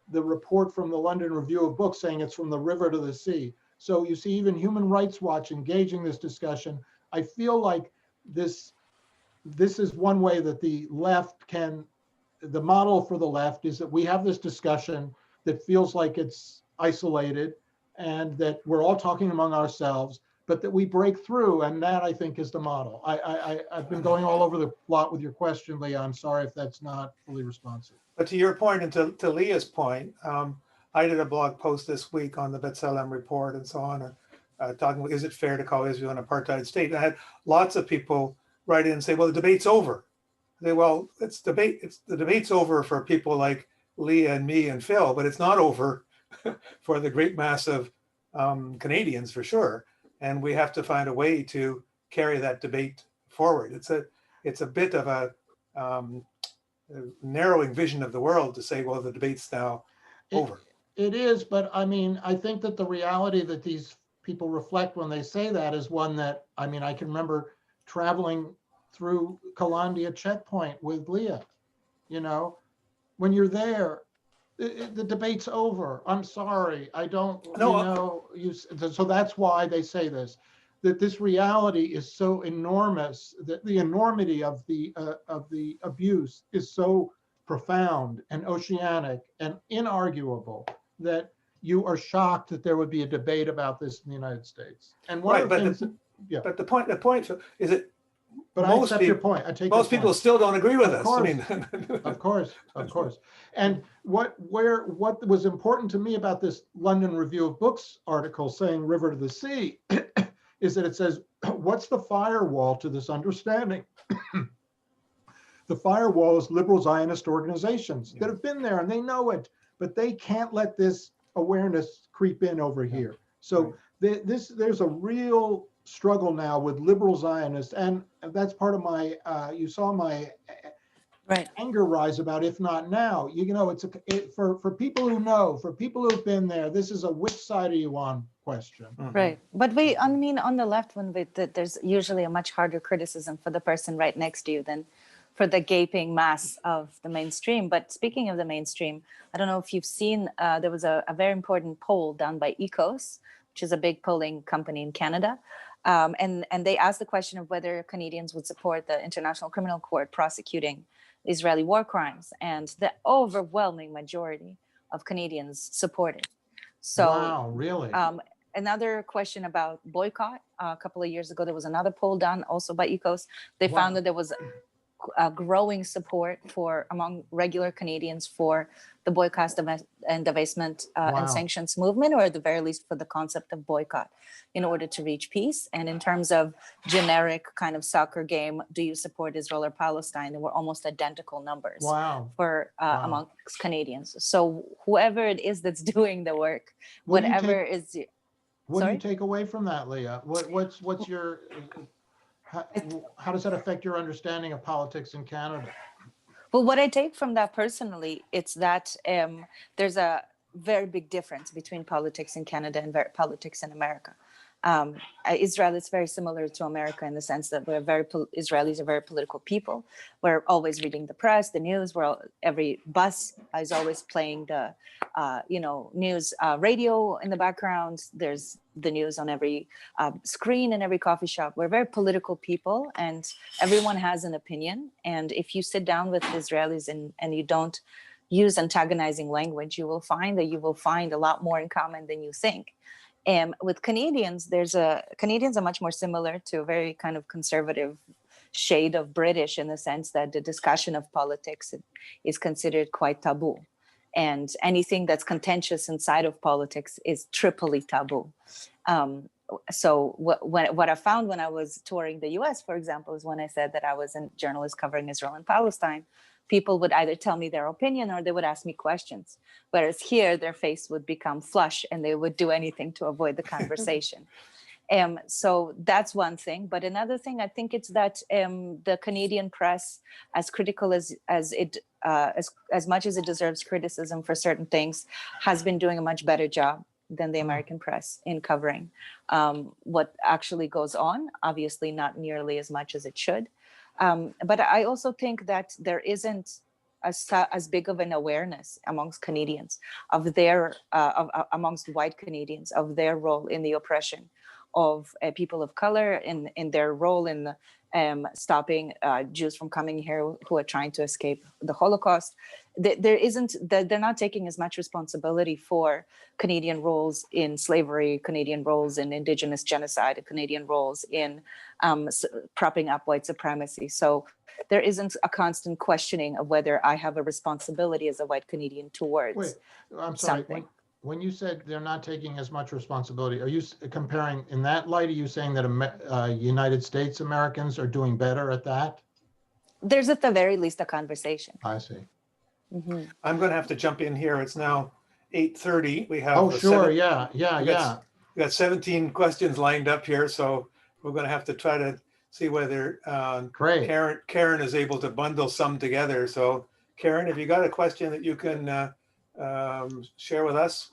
the report from the London Review of Books saying it's from the river to the sea. So you see even Human Rights Watch engaging this discussion. I feel like this is one way that the model for the left is that we have this discussion that feels like it's isolated and that we're all talking among ourselves, but that we break through, and that I think is the model. I've been going all over the plot with your question, Leah. I'm sorry if that's not fully responsive. But to your point and to Leah's point, I did a blog post this week on the B'Tselem report and so on, talking about, is it fair to call Israel an apartheid state? And I had lots of people write in and say, well, the debate's over. Well, the debate's over for people like Leah and me and Phil, but it's not over for the great mass of Canadians for sure. And we have to find a way to carry that debate forward. It's a bit of a narrowing vision of the world to say, well, the debate's now over. It is, but I mean, I think that the reality that these people reflect when they say that is one that, I mean, I can remember traveling through Kalandia checkpoint with Leah. When you're there, the debate's over. I'm sorry, I don't, so that's why they say this, that this reality is so enormous, that the enormity of the abuse is so profound and oceanic and inarguable that you are shocked that there would be a debate about this in the United States. And one of the things, but the point is that. But I accept your point. I take most people still don't agree with us. I mean, of course. And what was important to me about this London Review of Books article saying river to the sea is that it says, what's the firewall to this understanding? The firewall is liberal Zionist organizations that have been there and they know it, but they can't let this awareness creep in over here. So there's a real struggle now with liberal Zionists, and that's part of my, you saw my anger rise about if not now. For people who know, for people who've been there, this is a which side are you on question. Right. But I mean, on the left, there's usually a much harder criticism for the person right next to you than for the gaping mass of the mainstream. But speaking of the mainstream, I don't know if you've seen, there was a very important poll done by ECOS, which is a big polling company in Canada. And they asked the question of whether Canadians would support the International Criminal Court prosecuting Israeli war crimes. And the overwhelming majority of Canadians supported. So, wow, really? another question about boycott. A couple of years ago, there was another poll done also by Ecos. They found that there was growing support for among regular Canadians for the boycott and divestment and sanctions movement, or at the very least for the concept of boycott in order to reach peace. And in terms of generic kind of soccer game, do you support Israel or Palestine? There were almost identical numbers for amongst Canadians. So whoever it is that's doing the work, What whatever is. What do you take away from that, Leah? What's your how does that affect your understanding of politics in Canada? Well, what I take from that personally, it's that there's a very big difference between politics in Canada and politics in America. Israel is very similar to America in the sense that Israelis are very political people. We're always reading the press, the news. Every bus is always playing the, news radio in the background. There's the news on every screen in every coffee shop. We're very political people, and everyone has an opinion. And if you sit down with Israelis and you don't use antagonizing language, you will find a lot more in common than you think. With Canadians, Canadians are much more similar to a very kind of conservative shade of British, in the sense that the discussion of politics is considered quite taboo. And anything that's contentious inside of politics is triply taboo. So what I found when I was touring the US, for example, is when I said that I was a journalist covering Israel and Palestine, people would either tell me their opinion or they would ask me questions. Whereas here, their face would become flush and they would do anything to avoid the conversation. So that's one thing. But another thing, I think it's that the Canadian press, as critical as much as it deserves criticism for certain things, has been doing a much better job than the American press in covering what actually goes on. Obviously, not nearly as much as it should. But I also think that there isn't as big of an awareness amongst Canadians of their, amongst white Canadians, of their role in the oppression of people of color, in their role in stopping Jews from coming here who are trying to escape the Holocaust. They're not taking as much responsibility for Canadian roles in slavery, Canadian roles in Indigenous genocide, Canadian roles in propping up white supremacy. So there isn't a constant questioning of whether I have a responsibility as a white Canadian towards I'm sorry. something. When you said they're not taking as much responsibility, are you comparing in that light? Are you saying that United States Americans are doing better at that? There's at the very least a conversation. I see. Mm-hmm. I'm going to have to jump in here. It's now 8:30. We have We got 17 questions lined up here, so we're going to have to try to see whether Karen is able to bundle some together. So Karen, have you got a question that you can share with us?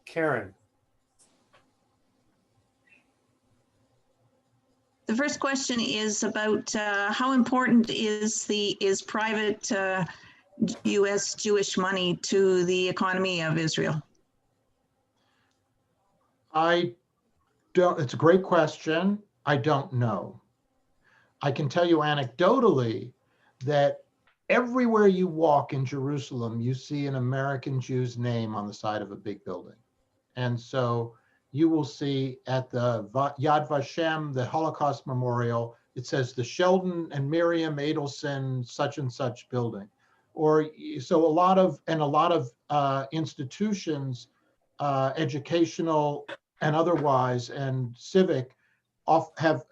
Karen. The first question is about how important is private U.S. Jewish money to the economy of Israel? It's a great question. I don't know. I can tell you anecdotally that everywhere you walk in Jerusalem, you see an American Jew's name on the side of a big building. And so you will see at the Yad Vashem, the Holocaust Memorial, it says the Sheldon and Miriam Adelson such and such building. Or so a lot of institutions, educational and otherwise, and civic, have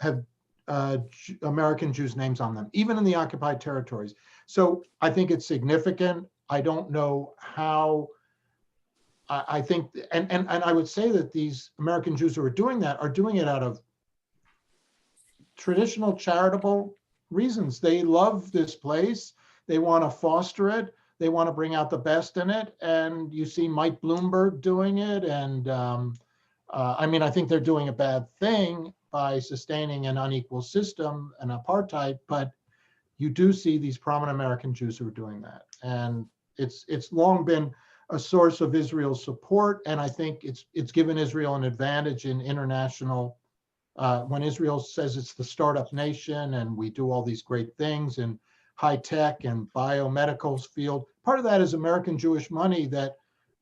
American Jews' names on them, even in the occupied territories. So I think it's significant. I don't know how. I think, and I would say that these American Jews who are doing that are doing it out of traditional charitable reasons. They love this place. They want to foster it. They want to bring out the best in it. And you see Mike Bloomberg doing it. And I think they're doing a bad thing by sustaining an unequal system and apartheid, but you do see these prominent American Jews who are doing that. And it's long been a source of Israel's support. And I think it's given Israel an advantage in international, when Israel says it's the startup nation and we do all these great things in high tech and biomedical field. part of that is American Jewish money that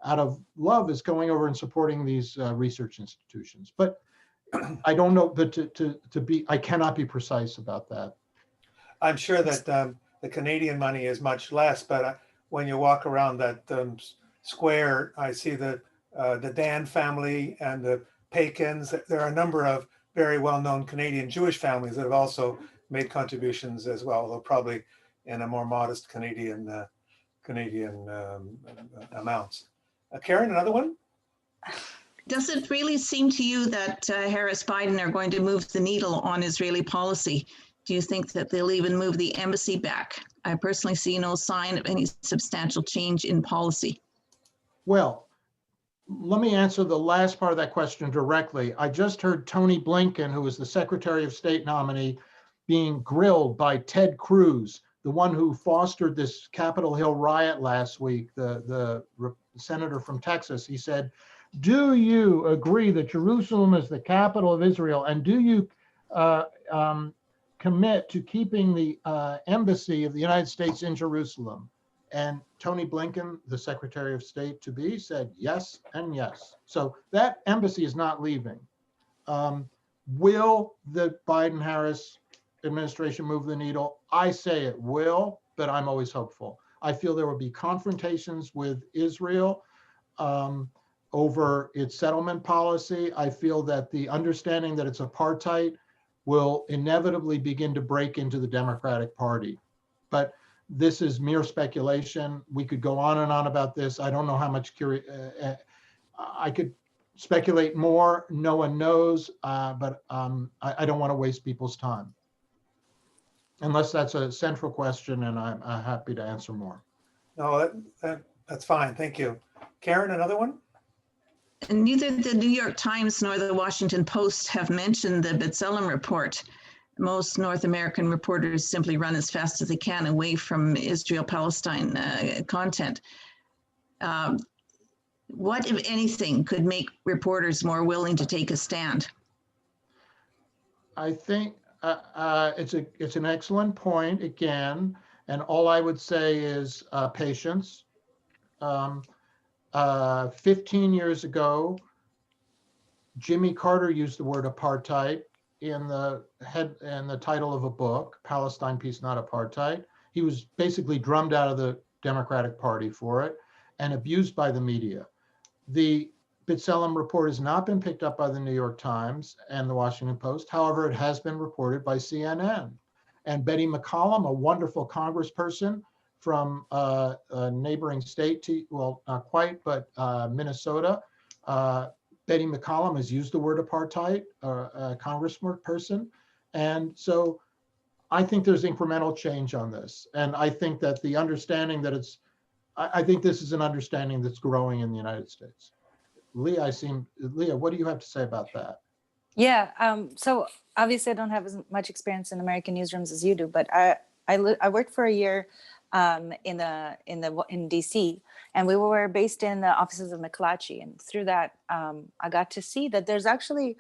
out of love is going over and supporting these research institutions. But I don't know, but I cannot be precise about that. I'm sure that the Canadian money is much less, but when you walk around that square, I see the Dan family and the Pekins. There are a number of very well-known Canadian Jewish families that have also made contributions as well, though probably in a more modest Canadian amounts. Karen, another one? Does it really seem to you that Harris Biden are going to move the needle on Israeli policy? Do you think that they'll even move the embassy back? I personally see no sign of any substantial change in policy. Well, let me answer the last part of that question directly. I just heard Tony Blinken, who was the Secretary of State nominee, being grilled by Ted Cruz, the one who fostered this Capitol Hill riot last week, the senator from Texas. He said, do you agree that Jerusalem is the capital of Israel? And do you commit to keeping the embassy of the United States in Jerusalem? And Tony Blinken, the Secretary of State to be, said yes and yes. So that embassy is not leaving. Will the Biden-Harris administration move the needle? I say it will, but I'm always hopeful. I feel there will be confrontations with Israel over its settlement policy. I feel that the understanding that it's apartheid will inevitably begin to break into the Democratic Party. But this is mere speculation. We could go on and on about this. I don't know how much I could speculate more. No one knows, but I don't want to waste people's time. Unless that's a central question, and I'm happy to answer more. No, that's fine. Thank you. Karen, another one? And neither the New York Times nor the Washington Post have mentioned the B'Tselem report. Most North American reporters simply run as fast as they can away from Israel-Palestine content. What, if anything, could make reporters more willing to take a stand? I think it's an excellent point again, and all I would say is patience. 15 years ago, Jimmy Carter used the word apartheid in the title of a book, Palestine Peace, Not Apartheid. He was basically drummed out of the Democratic Party for it and abused by the media. The B'Tselem report has not been picked up by the New York Times and the Washington Post. However, it has been reported by CNN. And Betty McCollum, a wonderful congressperson from a neighboring state, well, not quite, but Minnesota, Betty McCollum has used the word apartheid, a congressperson. And so I think there's incremental change on this. And I think that the understanding that I think this is an understanding that's growing in the United States. Leah, what do you have to say about that? Yeah, so obviously I don't have as much experience in American newsrooms as you do, but I worked for a year in DC, and we were based in the offices of McClatchy, and through that I got to see that there's actually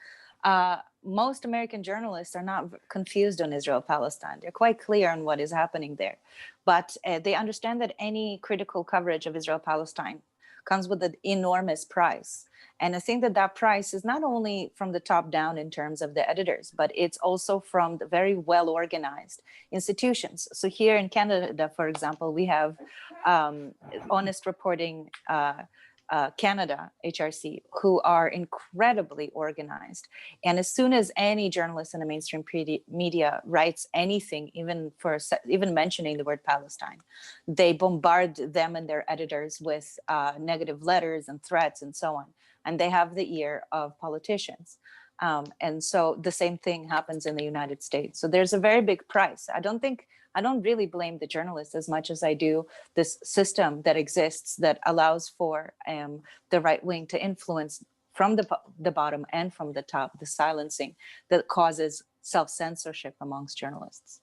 most American journalists are not confused on Israel-Palestine. They're quite clear on what is happening there, but they understand that any critical coverage of Israel-Palestine comes with an enormous price. And I think that that price is not only from the top down in terms of the editors, but it's also from the very well organized institutions. So here in Canada, for example, we have Honest Reporting Canada, HRC, who are incredibly organized. And as soon as any journalist in the mainstream media writes anything, even mentioning the word Palestine, they bombard them and their editors with negative letters and threats and so on. And they have the ear of politicians. And so the same thing happens in the United States. So there's a very big price. I don't really blame the journalists as much as I do this system that exists that allows for the right wing to influence from the bottom and from the top, the silencing that causes self-censorship amongst journalists.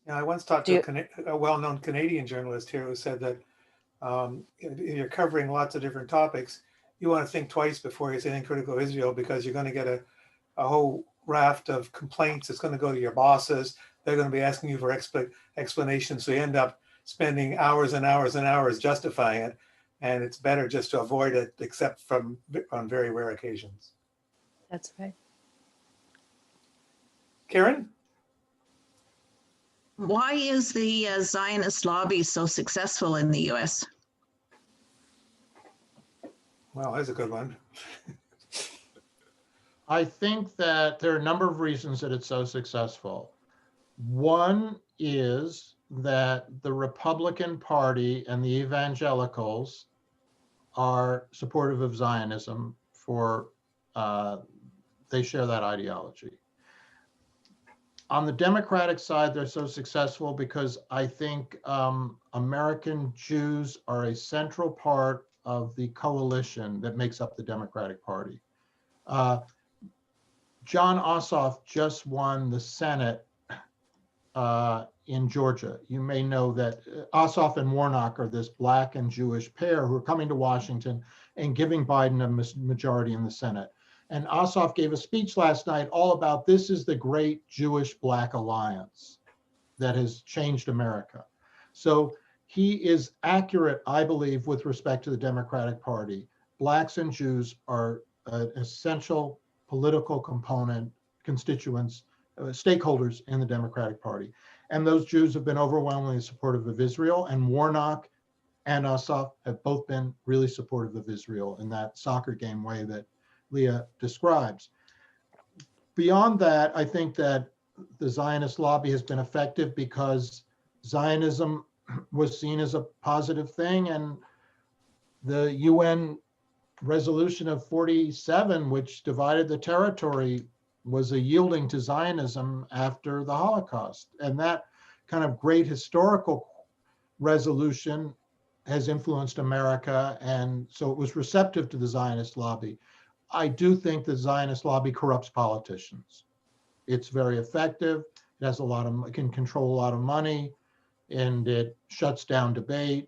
Yeah, I once talked to a well-known Canadian journalist here who said that if you're covering lots of different topics, you want to think twice before you say anything critical of Israel, because you're going to get a whole raft of complaints. It's going to go to your bosses. They're going to be asking you for explanations. So you end up spending hours and hours and hours justifying it. And it's better just to avoid it, except on very rare occasions. That's right. Karen? Why is the Zionist lobby so successful in the US? Well, that's a good one. I think that there are a number of reasons that it's so successful. One is that the Republican Party and the evangelicals are supportive of Zionism they share that ideology. On the Democratic side, they're so successful because I think American Jews are a central part of the coalition that makes up the Democratic Party. John Ossoff just won the Senate in Georgia. You may know that Ossoff and Warnock are this Black and Jewish pair who are coming to Washington and giving Biden a majority in the Senate. And Ossoff gave a speech last night all about this is the great Jewish-Black alliance that has changed America. So he is accurate, I believe, with respect to the Democratic Party. Blacks and Jews are an essential political constituents, stakeholders in the Democratic Party. And those Jews have been overwhelmingly supportive of Israel, and Warnock and Ossoff have both been really supportive of Israel in that soccer game way that Leah describes. Beyond that, I think that the Zionist lobby has been effective because Zionism was seen as a positive thing, and the UN resolution of 47, which divided the territory, was a yielding to Zionism after the Holocaust. And that kind of great historical resolution has influenced America, and so it was receptive to the Zionist lobby. I do think the Zionist lobby corrupts politicians. It's very effective. It has it can control a lot of money, and it shuts down debate,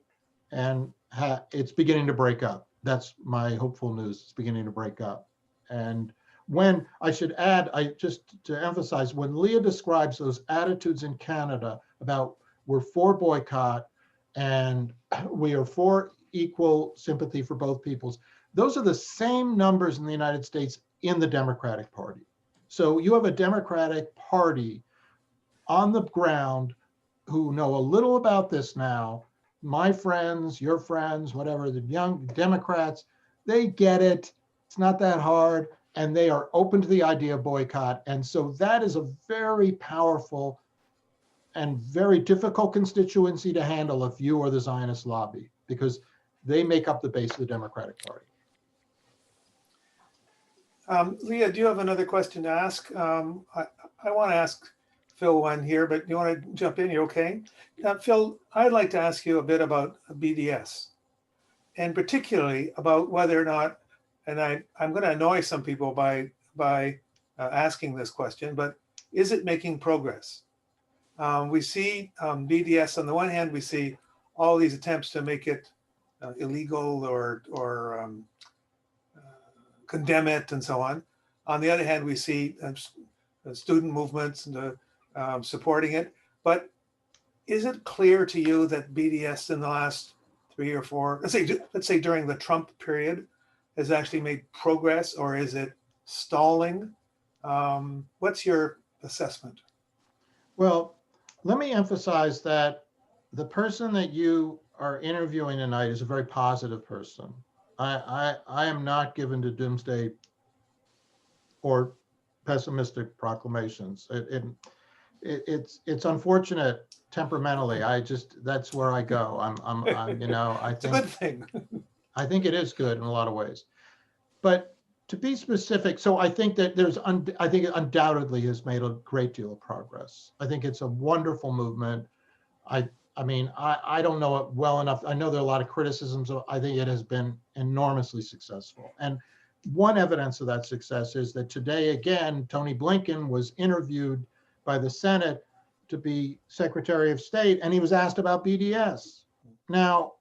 and it's beginning to break up. That's my hopeful news. It's beginning to break up. And when I should add, just to emphasize, when Leah describes those attitudes in Canada about we're for boycott and we are for equal sympathy for both peoples, those are the same numbers in the United States in the Democratic Party. So you have a Democratic Party on the ground who know a little about this now. My friends, your friends, whatever, the young Democrats, they get it. It's not that hard. And they are open to the idea of boycott. And so that is a very powerful and very difficult constituency to handle if you are the Zionist lobby, because they make up the base of the Democratic Party. Leah, do you have another question to ask? I want to ask Phil one here, but you want to jump in? You okay? Phil, I'd like to ask you a bit about BDS, and particularly about whether or not, and I'm going to annoy some people by asking this question, but is it making progress? We see BDS on the one hand, we see all these attempts to make it illegal or condemn it and so on. On the other hand, we see student movements supporting it. But is it clear to you that BDS in the last 3 or 4, let's say during the Trump period, has actually made progress, or is it stalling? What's your assessment? Well, let me emphasize that the person that you are interviewing tonight is a very positive person. I am not given to doomsday or pessimistic proclamations. It's unfortunate temperamentally. That's where I go. I It's a good thing. I think it is good in a lot of ways. But to be specific, so I think that I think it undoubtedly has made a great deal of progress. I think it's a wonderful movement. I don't know it well enough. I know there are a lot of criticisms. I think it has been enormously successful. And one evidence of that success is that today, again, Tony Blinken was interviewed by the Senate to be Secretary of State, and he was asked about BDS. Now,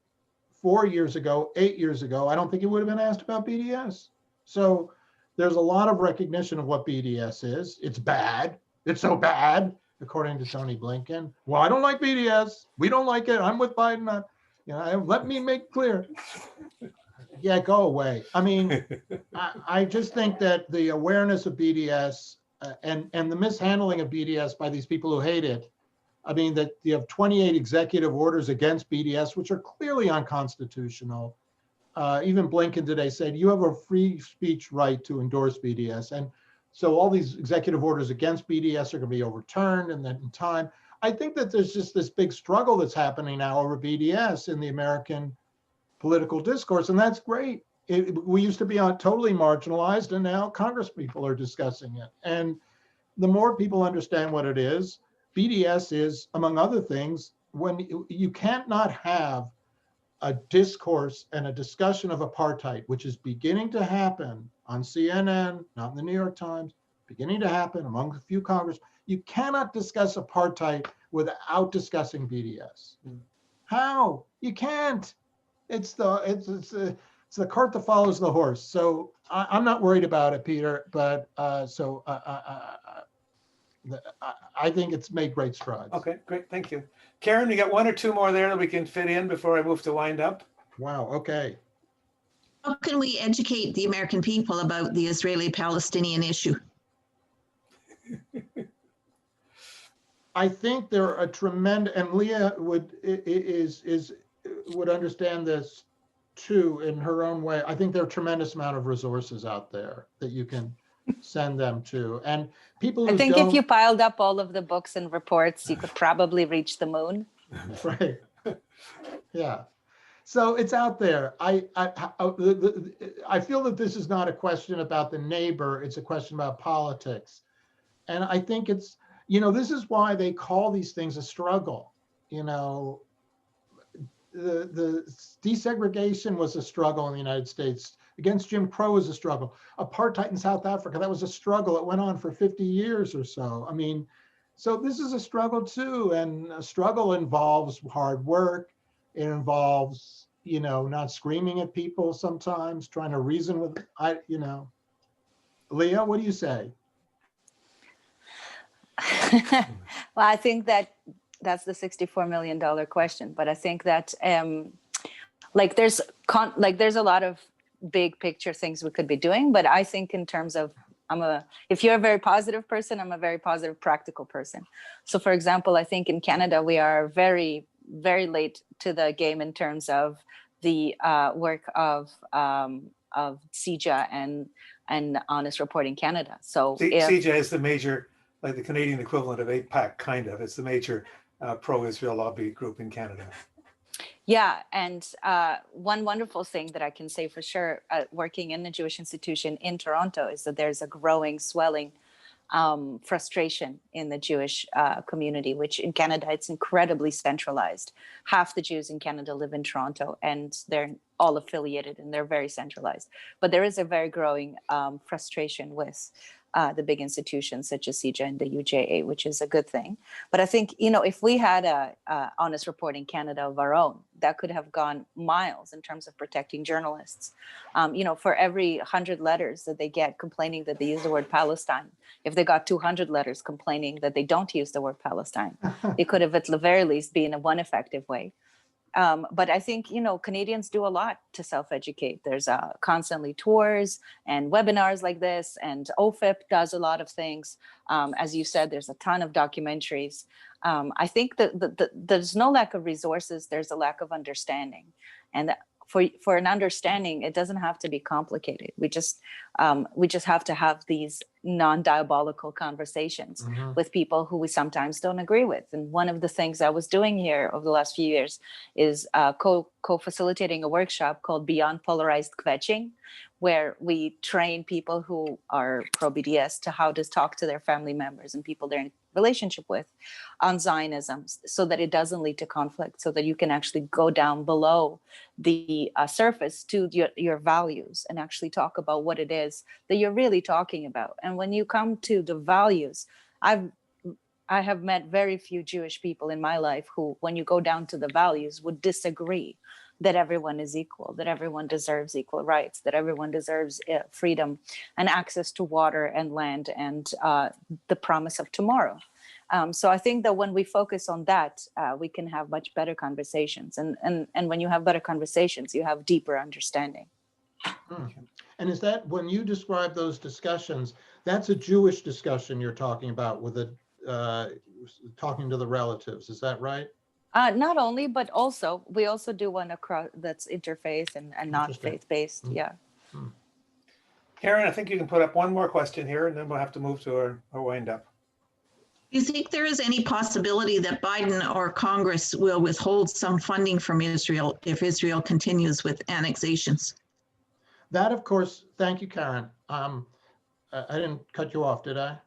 4 years ago, 8 years ago, I don't think he would have been asked about BDS. So there's a lot of recognition of what BDS is. It's bad. It's so bad. according to Tony Blinken. Well, I don't like BDS. We don't like it. I'm with Biden. Let me make clear. Yeah, go away. I mean, I just think that the awareness of BDS and the mishandling of BDS by these people who hate it. I mean, that you have 28 executive orders against BDS, which are clearly unconstitutional. Even Blinken today said, you have a free speech right to endorse BDS. And so all these executive orders against BDS are going to be overturned and then in time. I think that there's just this big struggle that's happening now over BDS in the American political discourse, and that's great. We used to be totally marginalized, and now Congress people are discussing it. And the more people understand what it is, BDS is, among other things, when you can't not have a discourse and a discussion of apartheid, which is beginning to happen on CNN, not in the New York Times, beginning to happen among a few Congress. You cannot discuss apartheid without discussing BDS. How? You can't. It's the cart that follows the horse. So I'm not worried about it, Peter. But I think it's made great strides. Okay, great, thank you. Karen, you got one or two more there that we can fit in before I move to wind up? Wow. Okay. How can we educate the American people about the Israeli-Palestinian issue? I think there are a tremendous, and Leah would understand this too in her own way. I think there are a tremendous amount of resources out there that you can send them to, and people who I think don't, if you piled up all of the books and reports, you could probably reach the moon. right? Yeah. So it's out there. I feel that this is not a question about the neighbor. It's a question about politics. And I think it's, this is why they call these things a struggle. The desegregation was a struggle in the United States. Against Jim Crow was a struggle. Apartheid in South Africa, that was a struggle. It went on for 50 years or so. I mean, so this is a struggle too. And a struggle involves hard work. It involves, not screaming at people sometimes, trying to reason with, Leah, what do you say? Well, I think that's the $64 million question. But I think that there's a lot of big picture things we could be doing. But I think in terms of, if you're a very positive person, I'm a very positive, practical person. So for example, I think in Canada, we are very, very late to the game in terms of the work of CIJA and Honest Reporting Canada. So CIJA is the major, like the Canadian equivalent of AIPAC, kind of. It's the major pro-Israel lobby group in Canada. Yeah, and one wonderful thing that I can say for sure, working in a Jewish institution in Toronto, is that there's a growing, swelling frustration in the Jewish community, which in Canada, it's incredibly centralized. Half the Jews in Canada live in Toronto, and they're all affiliated and they're very centralized. But there is a very growing frustration with the big institutions such as CIJA and the UJA, which is a good thing. But I think, if we had a Honest Reporting Canada of our own, that could have gone miles in terms of protecting journalists. For every 100 letters that they get complaining that they use the word Palestine, if they got 200 letters complaining that they don't use the word Palestine, it could have at the very least been one effective way. But I think, Canadians do a lot to self-educate. There's constantly tours and webinars like this, and OFIP does a lot of things. As you said, there's a ton of documentaries. I think that there's no lack of resources. There's a lack of understanding. And for an understanding, it doesn't have to be complicated. We just have to have these non-diabolical conversations with people who we sometimes don't agree with. And one of the things I was doing here over the last few years is co-facilitating a workshop called Beyond Polarized Kvetching, where we train people who are pro-BDS to how to talk to their family members and people they're in relationship with on Zionism, so that it doesn't lead to conflict, so that you can actually go down below the surface to your values and actually talk about what it is that you're really talking about. And when you come to the values, I have met very few Jewish people in my life who, when you go down to the values, would disagree that everyone is equal, that everyone deserves equal rights, that everyone deserves freedom and access to water and land and the promise of tomorrow. So I think that when we focus on that, we can have much better conversations. And when you have better conversations, you have deeper understanding. And is that, when you describe those discussions, that's a Jewish discussion you're talking about with talking to the relatives, is that right? Not only, but also, we also do one across that's interfaith and non-faith-based. Yeah. Karen, I think you can put up one more question here, and then we'll have to move to our wind up. Do you think there is any possibility that Biden or Congress will withhold some funding from Israel if Israel continues with annexations? That, of course, thank you, Karen. I didn't cut you off, did I?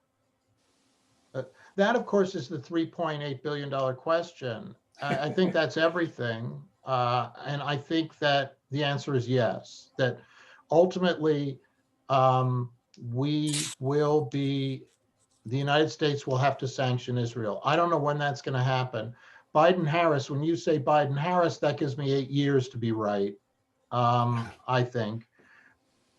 That, of course, is the $3.8 billion question. I think that's everything. And I think that the answer is yes, that ultimately the United States will have to sanction Israel. I don't know when that's going to happen. Biden-Harris, when you say Biden-Harris, that gives me 8 years to be right, I think.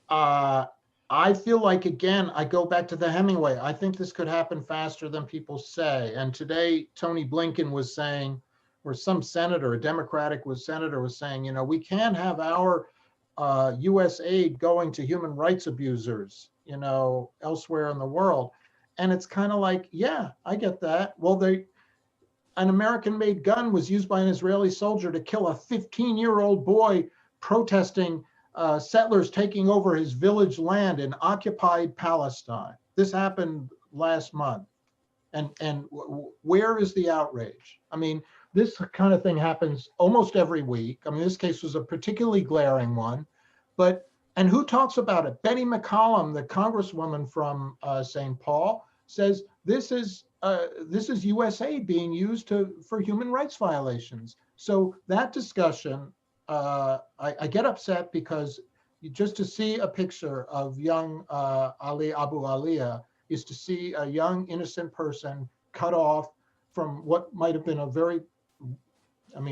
I feel like, again, I go back to the Hemingway. I think this could happen faster than people say. And today, Tony Blinken was saying, or some senator, a Democratic senator was saying, you know, we can't have our U.S. aid going to human rights abusers, you know, elsewhere in the world. And it's kind of like, yeah, I get that. Well, an American-made gun was used by an Israeli soldier to kill a 15-year-old boy protesting settlers taking over his village land in occupied Palestine. This happened last month. And where is the outrage? I mean, this kind of thing happens almost every week. I mean, this case was a particularly glaring one. And who talks about it? Betty McCollum, the congresswoman from St. Paul, says this is U.S. aid being used for human rights violations. So that discussion, I get upset because just to see a picture of young Ali Abu Aliyah is to see a young innocent person cut off from what might have been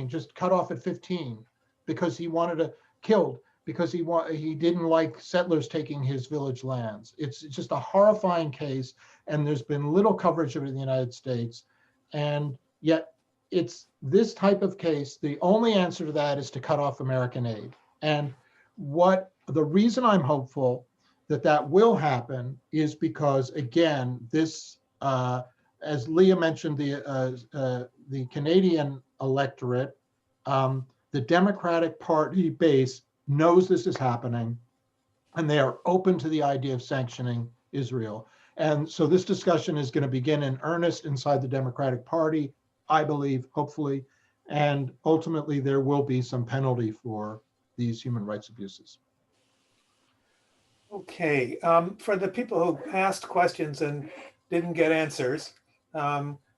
just cut off at 15 because he wanted to killed because he didn't like settlers taking his village lands. It's just a horrifying case, and there's been little coverage of it in the United States, and yet it's this type of case. The only answer to that is to cut off American aid. And the reason I'm hopeful that will happen is because, again, this, as Leah mentioned, the Canadian electorate, the Democratic Party base knows this is happening, and they are open to the idea of sanctioning Israel. And so this discussion is going to begin in earnest inside the Democratic Party, I believe, hopefully, and ultimately there will be some penalty for these human rights abuses. Okay, for the people who asked questions and didn't get answers,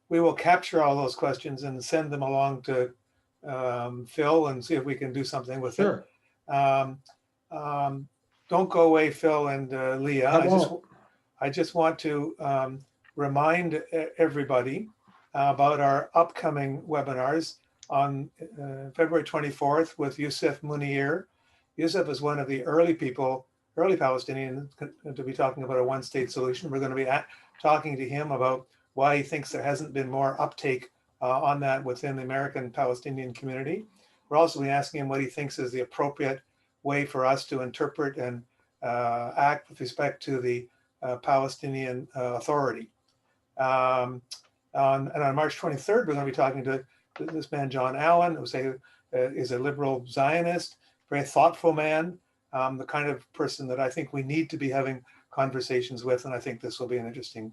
we will capture all those questions and send them along to Phil and see if we can do something with it. Don't go away, Phil and Leah. I just want to remind everybody about our upcoming webinars on February 24th with Youssef Munir. Youssef is one of the early Palestinians to be talking about a one-state solution. We're going to be talking to him about why he thinks there hasn't been more uptake on that within the American Palestinian community. We're also be asking him what he thinks is the appropriate way for us to interpret and act with respect to the Palestinian Authority. And on March 23rd, we're going to be talking to this man, John Allen, who is a liberal Zionist, very thoughtful man, the kind of person that I think we need to be having conversations with. And I think this will be an interesting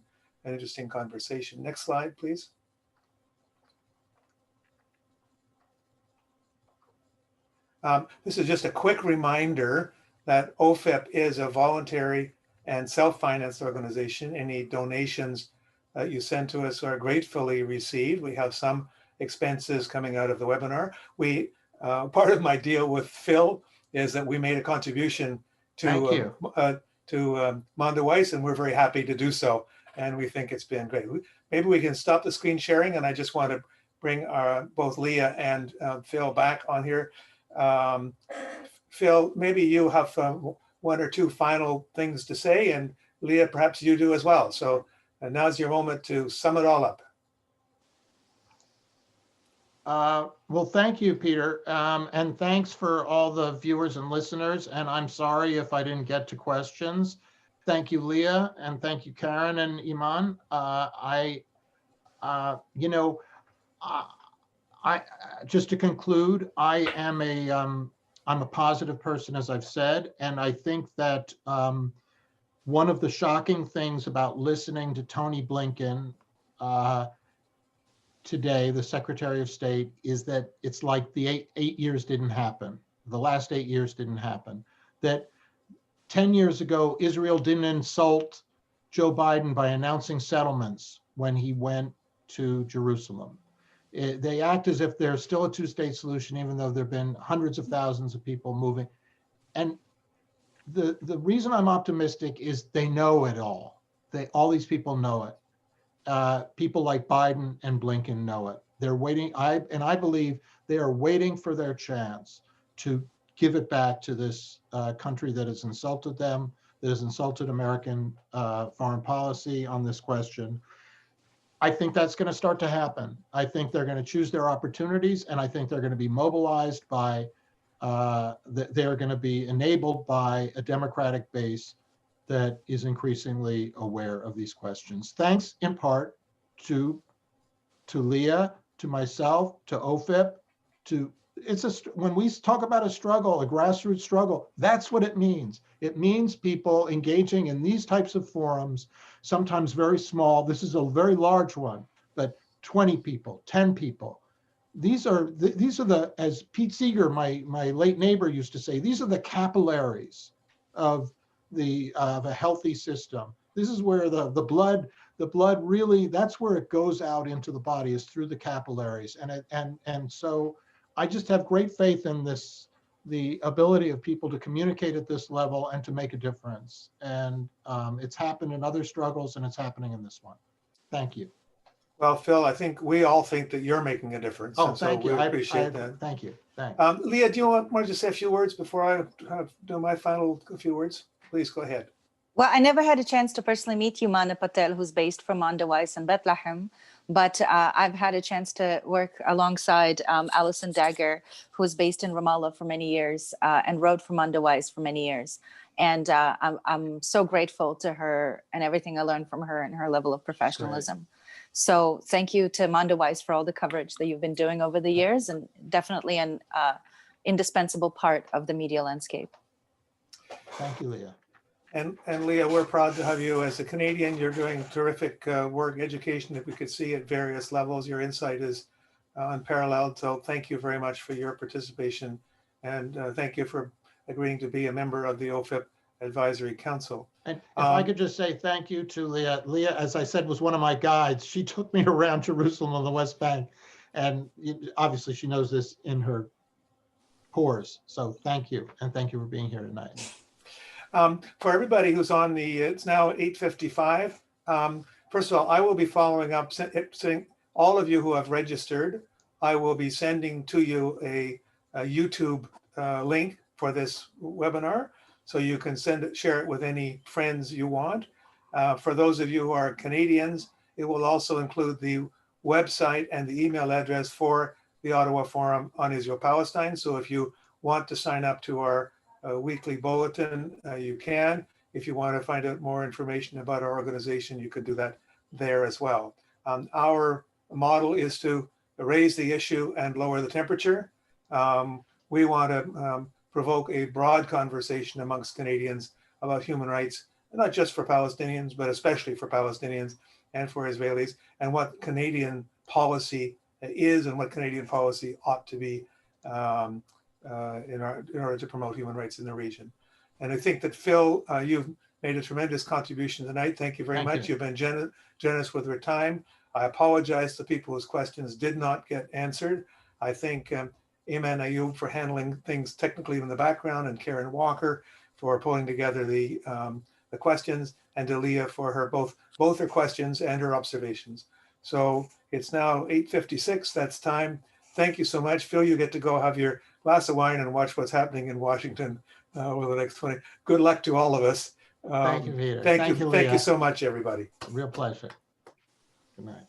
conversation. Next slide, please. This is just a quick reminder that OFIP is a voluntary and self-financed organization. Any donations that you send to us are gratefully received. We have some expenses coming out of the webinar. Part of my deal with Phil is that we made a contribution to Mondoweiss, and we're very happy to do so. And we think it's been great. Maybe we can stop the screen sharing, and I just want to bring both Leah and Phil back on here. Phil, maybe you have one or two final things to say, and Leah, perhaps you do as well. So now's your moment to sum it all up. Well, thank you, Peter. And thanks for all the viewers and listeners. And I'm sorry if I didn't get to questions. Thank you, Leah, and thank you, Karen and Iman. You know, I just to conclude, I'm a positive person, as I've said, and I think that one of the shocking things about listening to Tony Blinken today, the Secretary of State, is that it's like the eight years didn't happen. The last 8 years didn't happen. That 10 years ago, Israel didn't insult Joe Biden by announcing settlements when he went to Jerusalem. They act as if there's still a two-state solution, even though there have been hundreds of thousands of people moving. And the reason I'm optimistic is they know it all. All these people know it. People like Biden and Blinken know it. They're waiting. I believe they are waiting for their chance to give it back to this country that has insulted them, that has insulted American foreign policy on this question. I think that's going to start to happen. I think they're going to choose their opportunities, and I think they're going to be mobilized by, they're going to be enabled by a Democratic base that is increasingly aware of these questions. Thanks in part to Leah, to myself, to OFIP, when we talk about a struggle, a grassroots struggle, that's what it means. It means people engaging in these types of forums, sometimes very small. This is a very large one, but 20 people, 10 people. These are the, as Pete Seeger, my late neighbor, used to say, these are the capillaries of a healthy system. This is where the blood really, that's where it goes out into the body, is through the capillaries. And so I just have great faith in the ability of people to communicate at this level and to make a difference. And it's happened in other struggles, and it's happening in this one. Thank you. Well, Phil, I think we all think that you're making a difference. Oh, thank you. We appreciate that. Thank you. Thanks. Leah, do you want to say a few words before I do my final few words? Please go ahead. Well, I never had a chance to personally meet Humana Patel, who's based from Mondoweiss in Bethlehem, but I've had a chance to work alongside Alison Dagger, who's based in Ramallah for many years and wrote for Mondoweiss for many years. And I'm so grateful to her and everything I learned from her and her level of professionalism. Great. So thank you to Mondoweiss for all the coverage that you've been doing over the years, and definitely an indispensable part of the media landscape. Thank you, Leah. And Leah, we're proud to have you as a Canadian. You're doing terrific work, education that we could see at various levels. Your insight is unparalleled. So thank you very much for your participation. And thank you for agreeing to be a member of the OFIP Advisory Council. And if I could just say thank you to Leah. Leah, as I said, was one of my guides. She took me around Jerusalem on the West Bank. And obviously she knows this in her pores. So thank you. And thank you for being here tonight. For everybody who's on it's now 8:55. First of all, I will be following up, saying all of you who have registered, I will be sending to you a YouTube link for this webinar, so you can share it with any friends you want. For those of you who are Canadians, it will also include the website and the email address for the Ottawa Forum on Israel-Palestine. So if you want to sign up to our weekly bulletin, you can. If you want to find out more information about our organization, you could do that there as well. Our model is to raise the issue and lower the temperature. We want to provoke a broad conversation amongst Canadians about human rights, not just for Palestinians, but especially for Palestinians and for Israelis, and what Canadian policy is and what Canadian policy ought to be in order to promote human rights in the region. And I think that Phil, you've made a tremendous contribution tonight. Thank you very much. You've been generous with your time. I apologize to people whose questions did not get answered. I thank Iman Ayub for handling things technically in the background, and Karen Walker for pulling together the questions, and to Leah for her both her questions and her observations. So it's now 8:56. That's time. Thank you so much. Phil, you get to go have your glass of wine and watch what's happening in Washington over the next 20. Good luck to all of us. Thank you, Peter. Thank you so much, everybody. Real pleasure. Good night.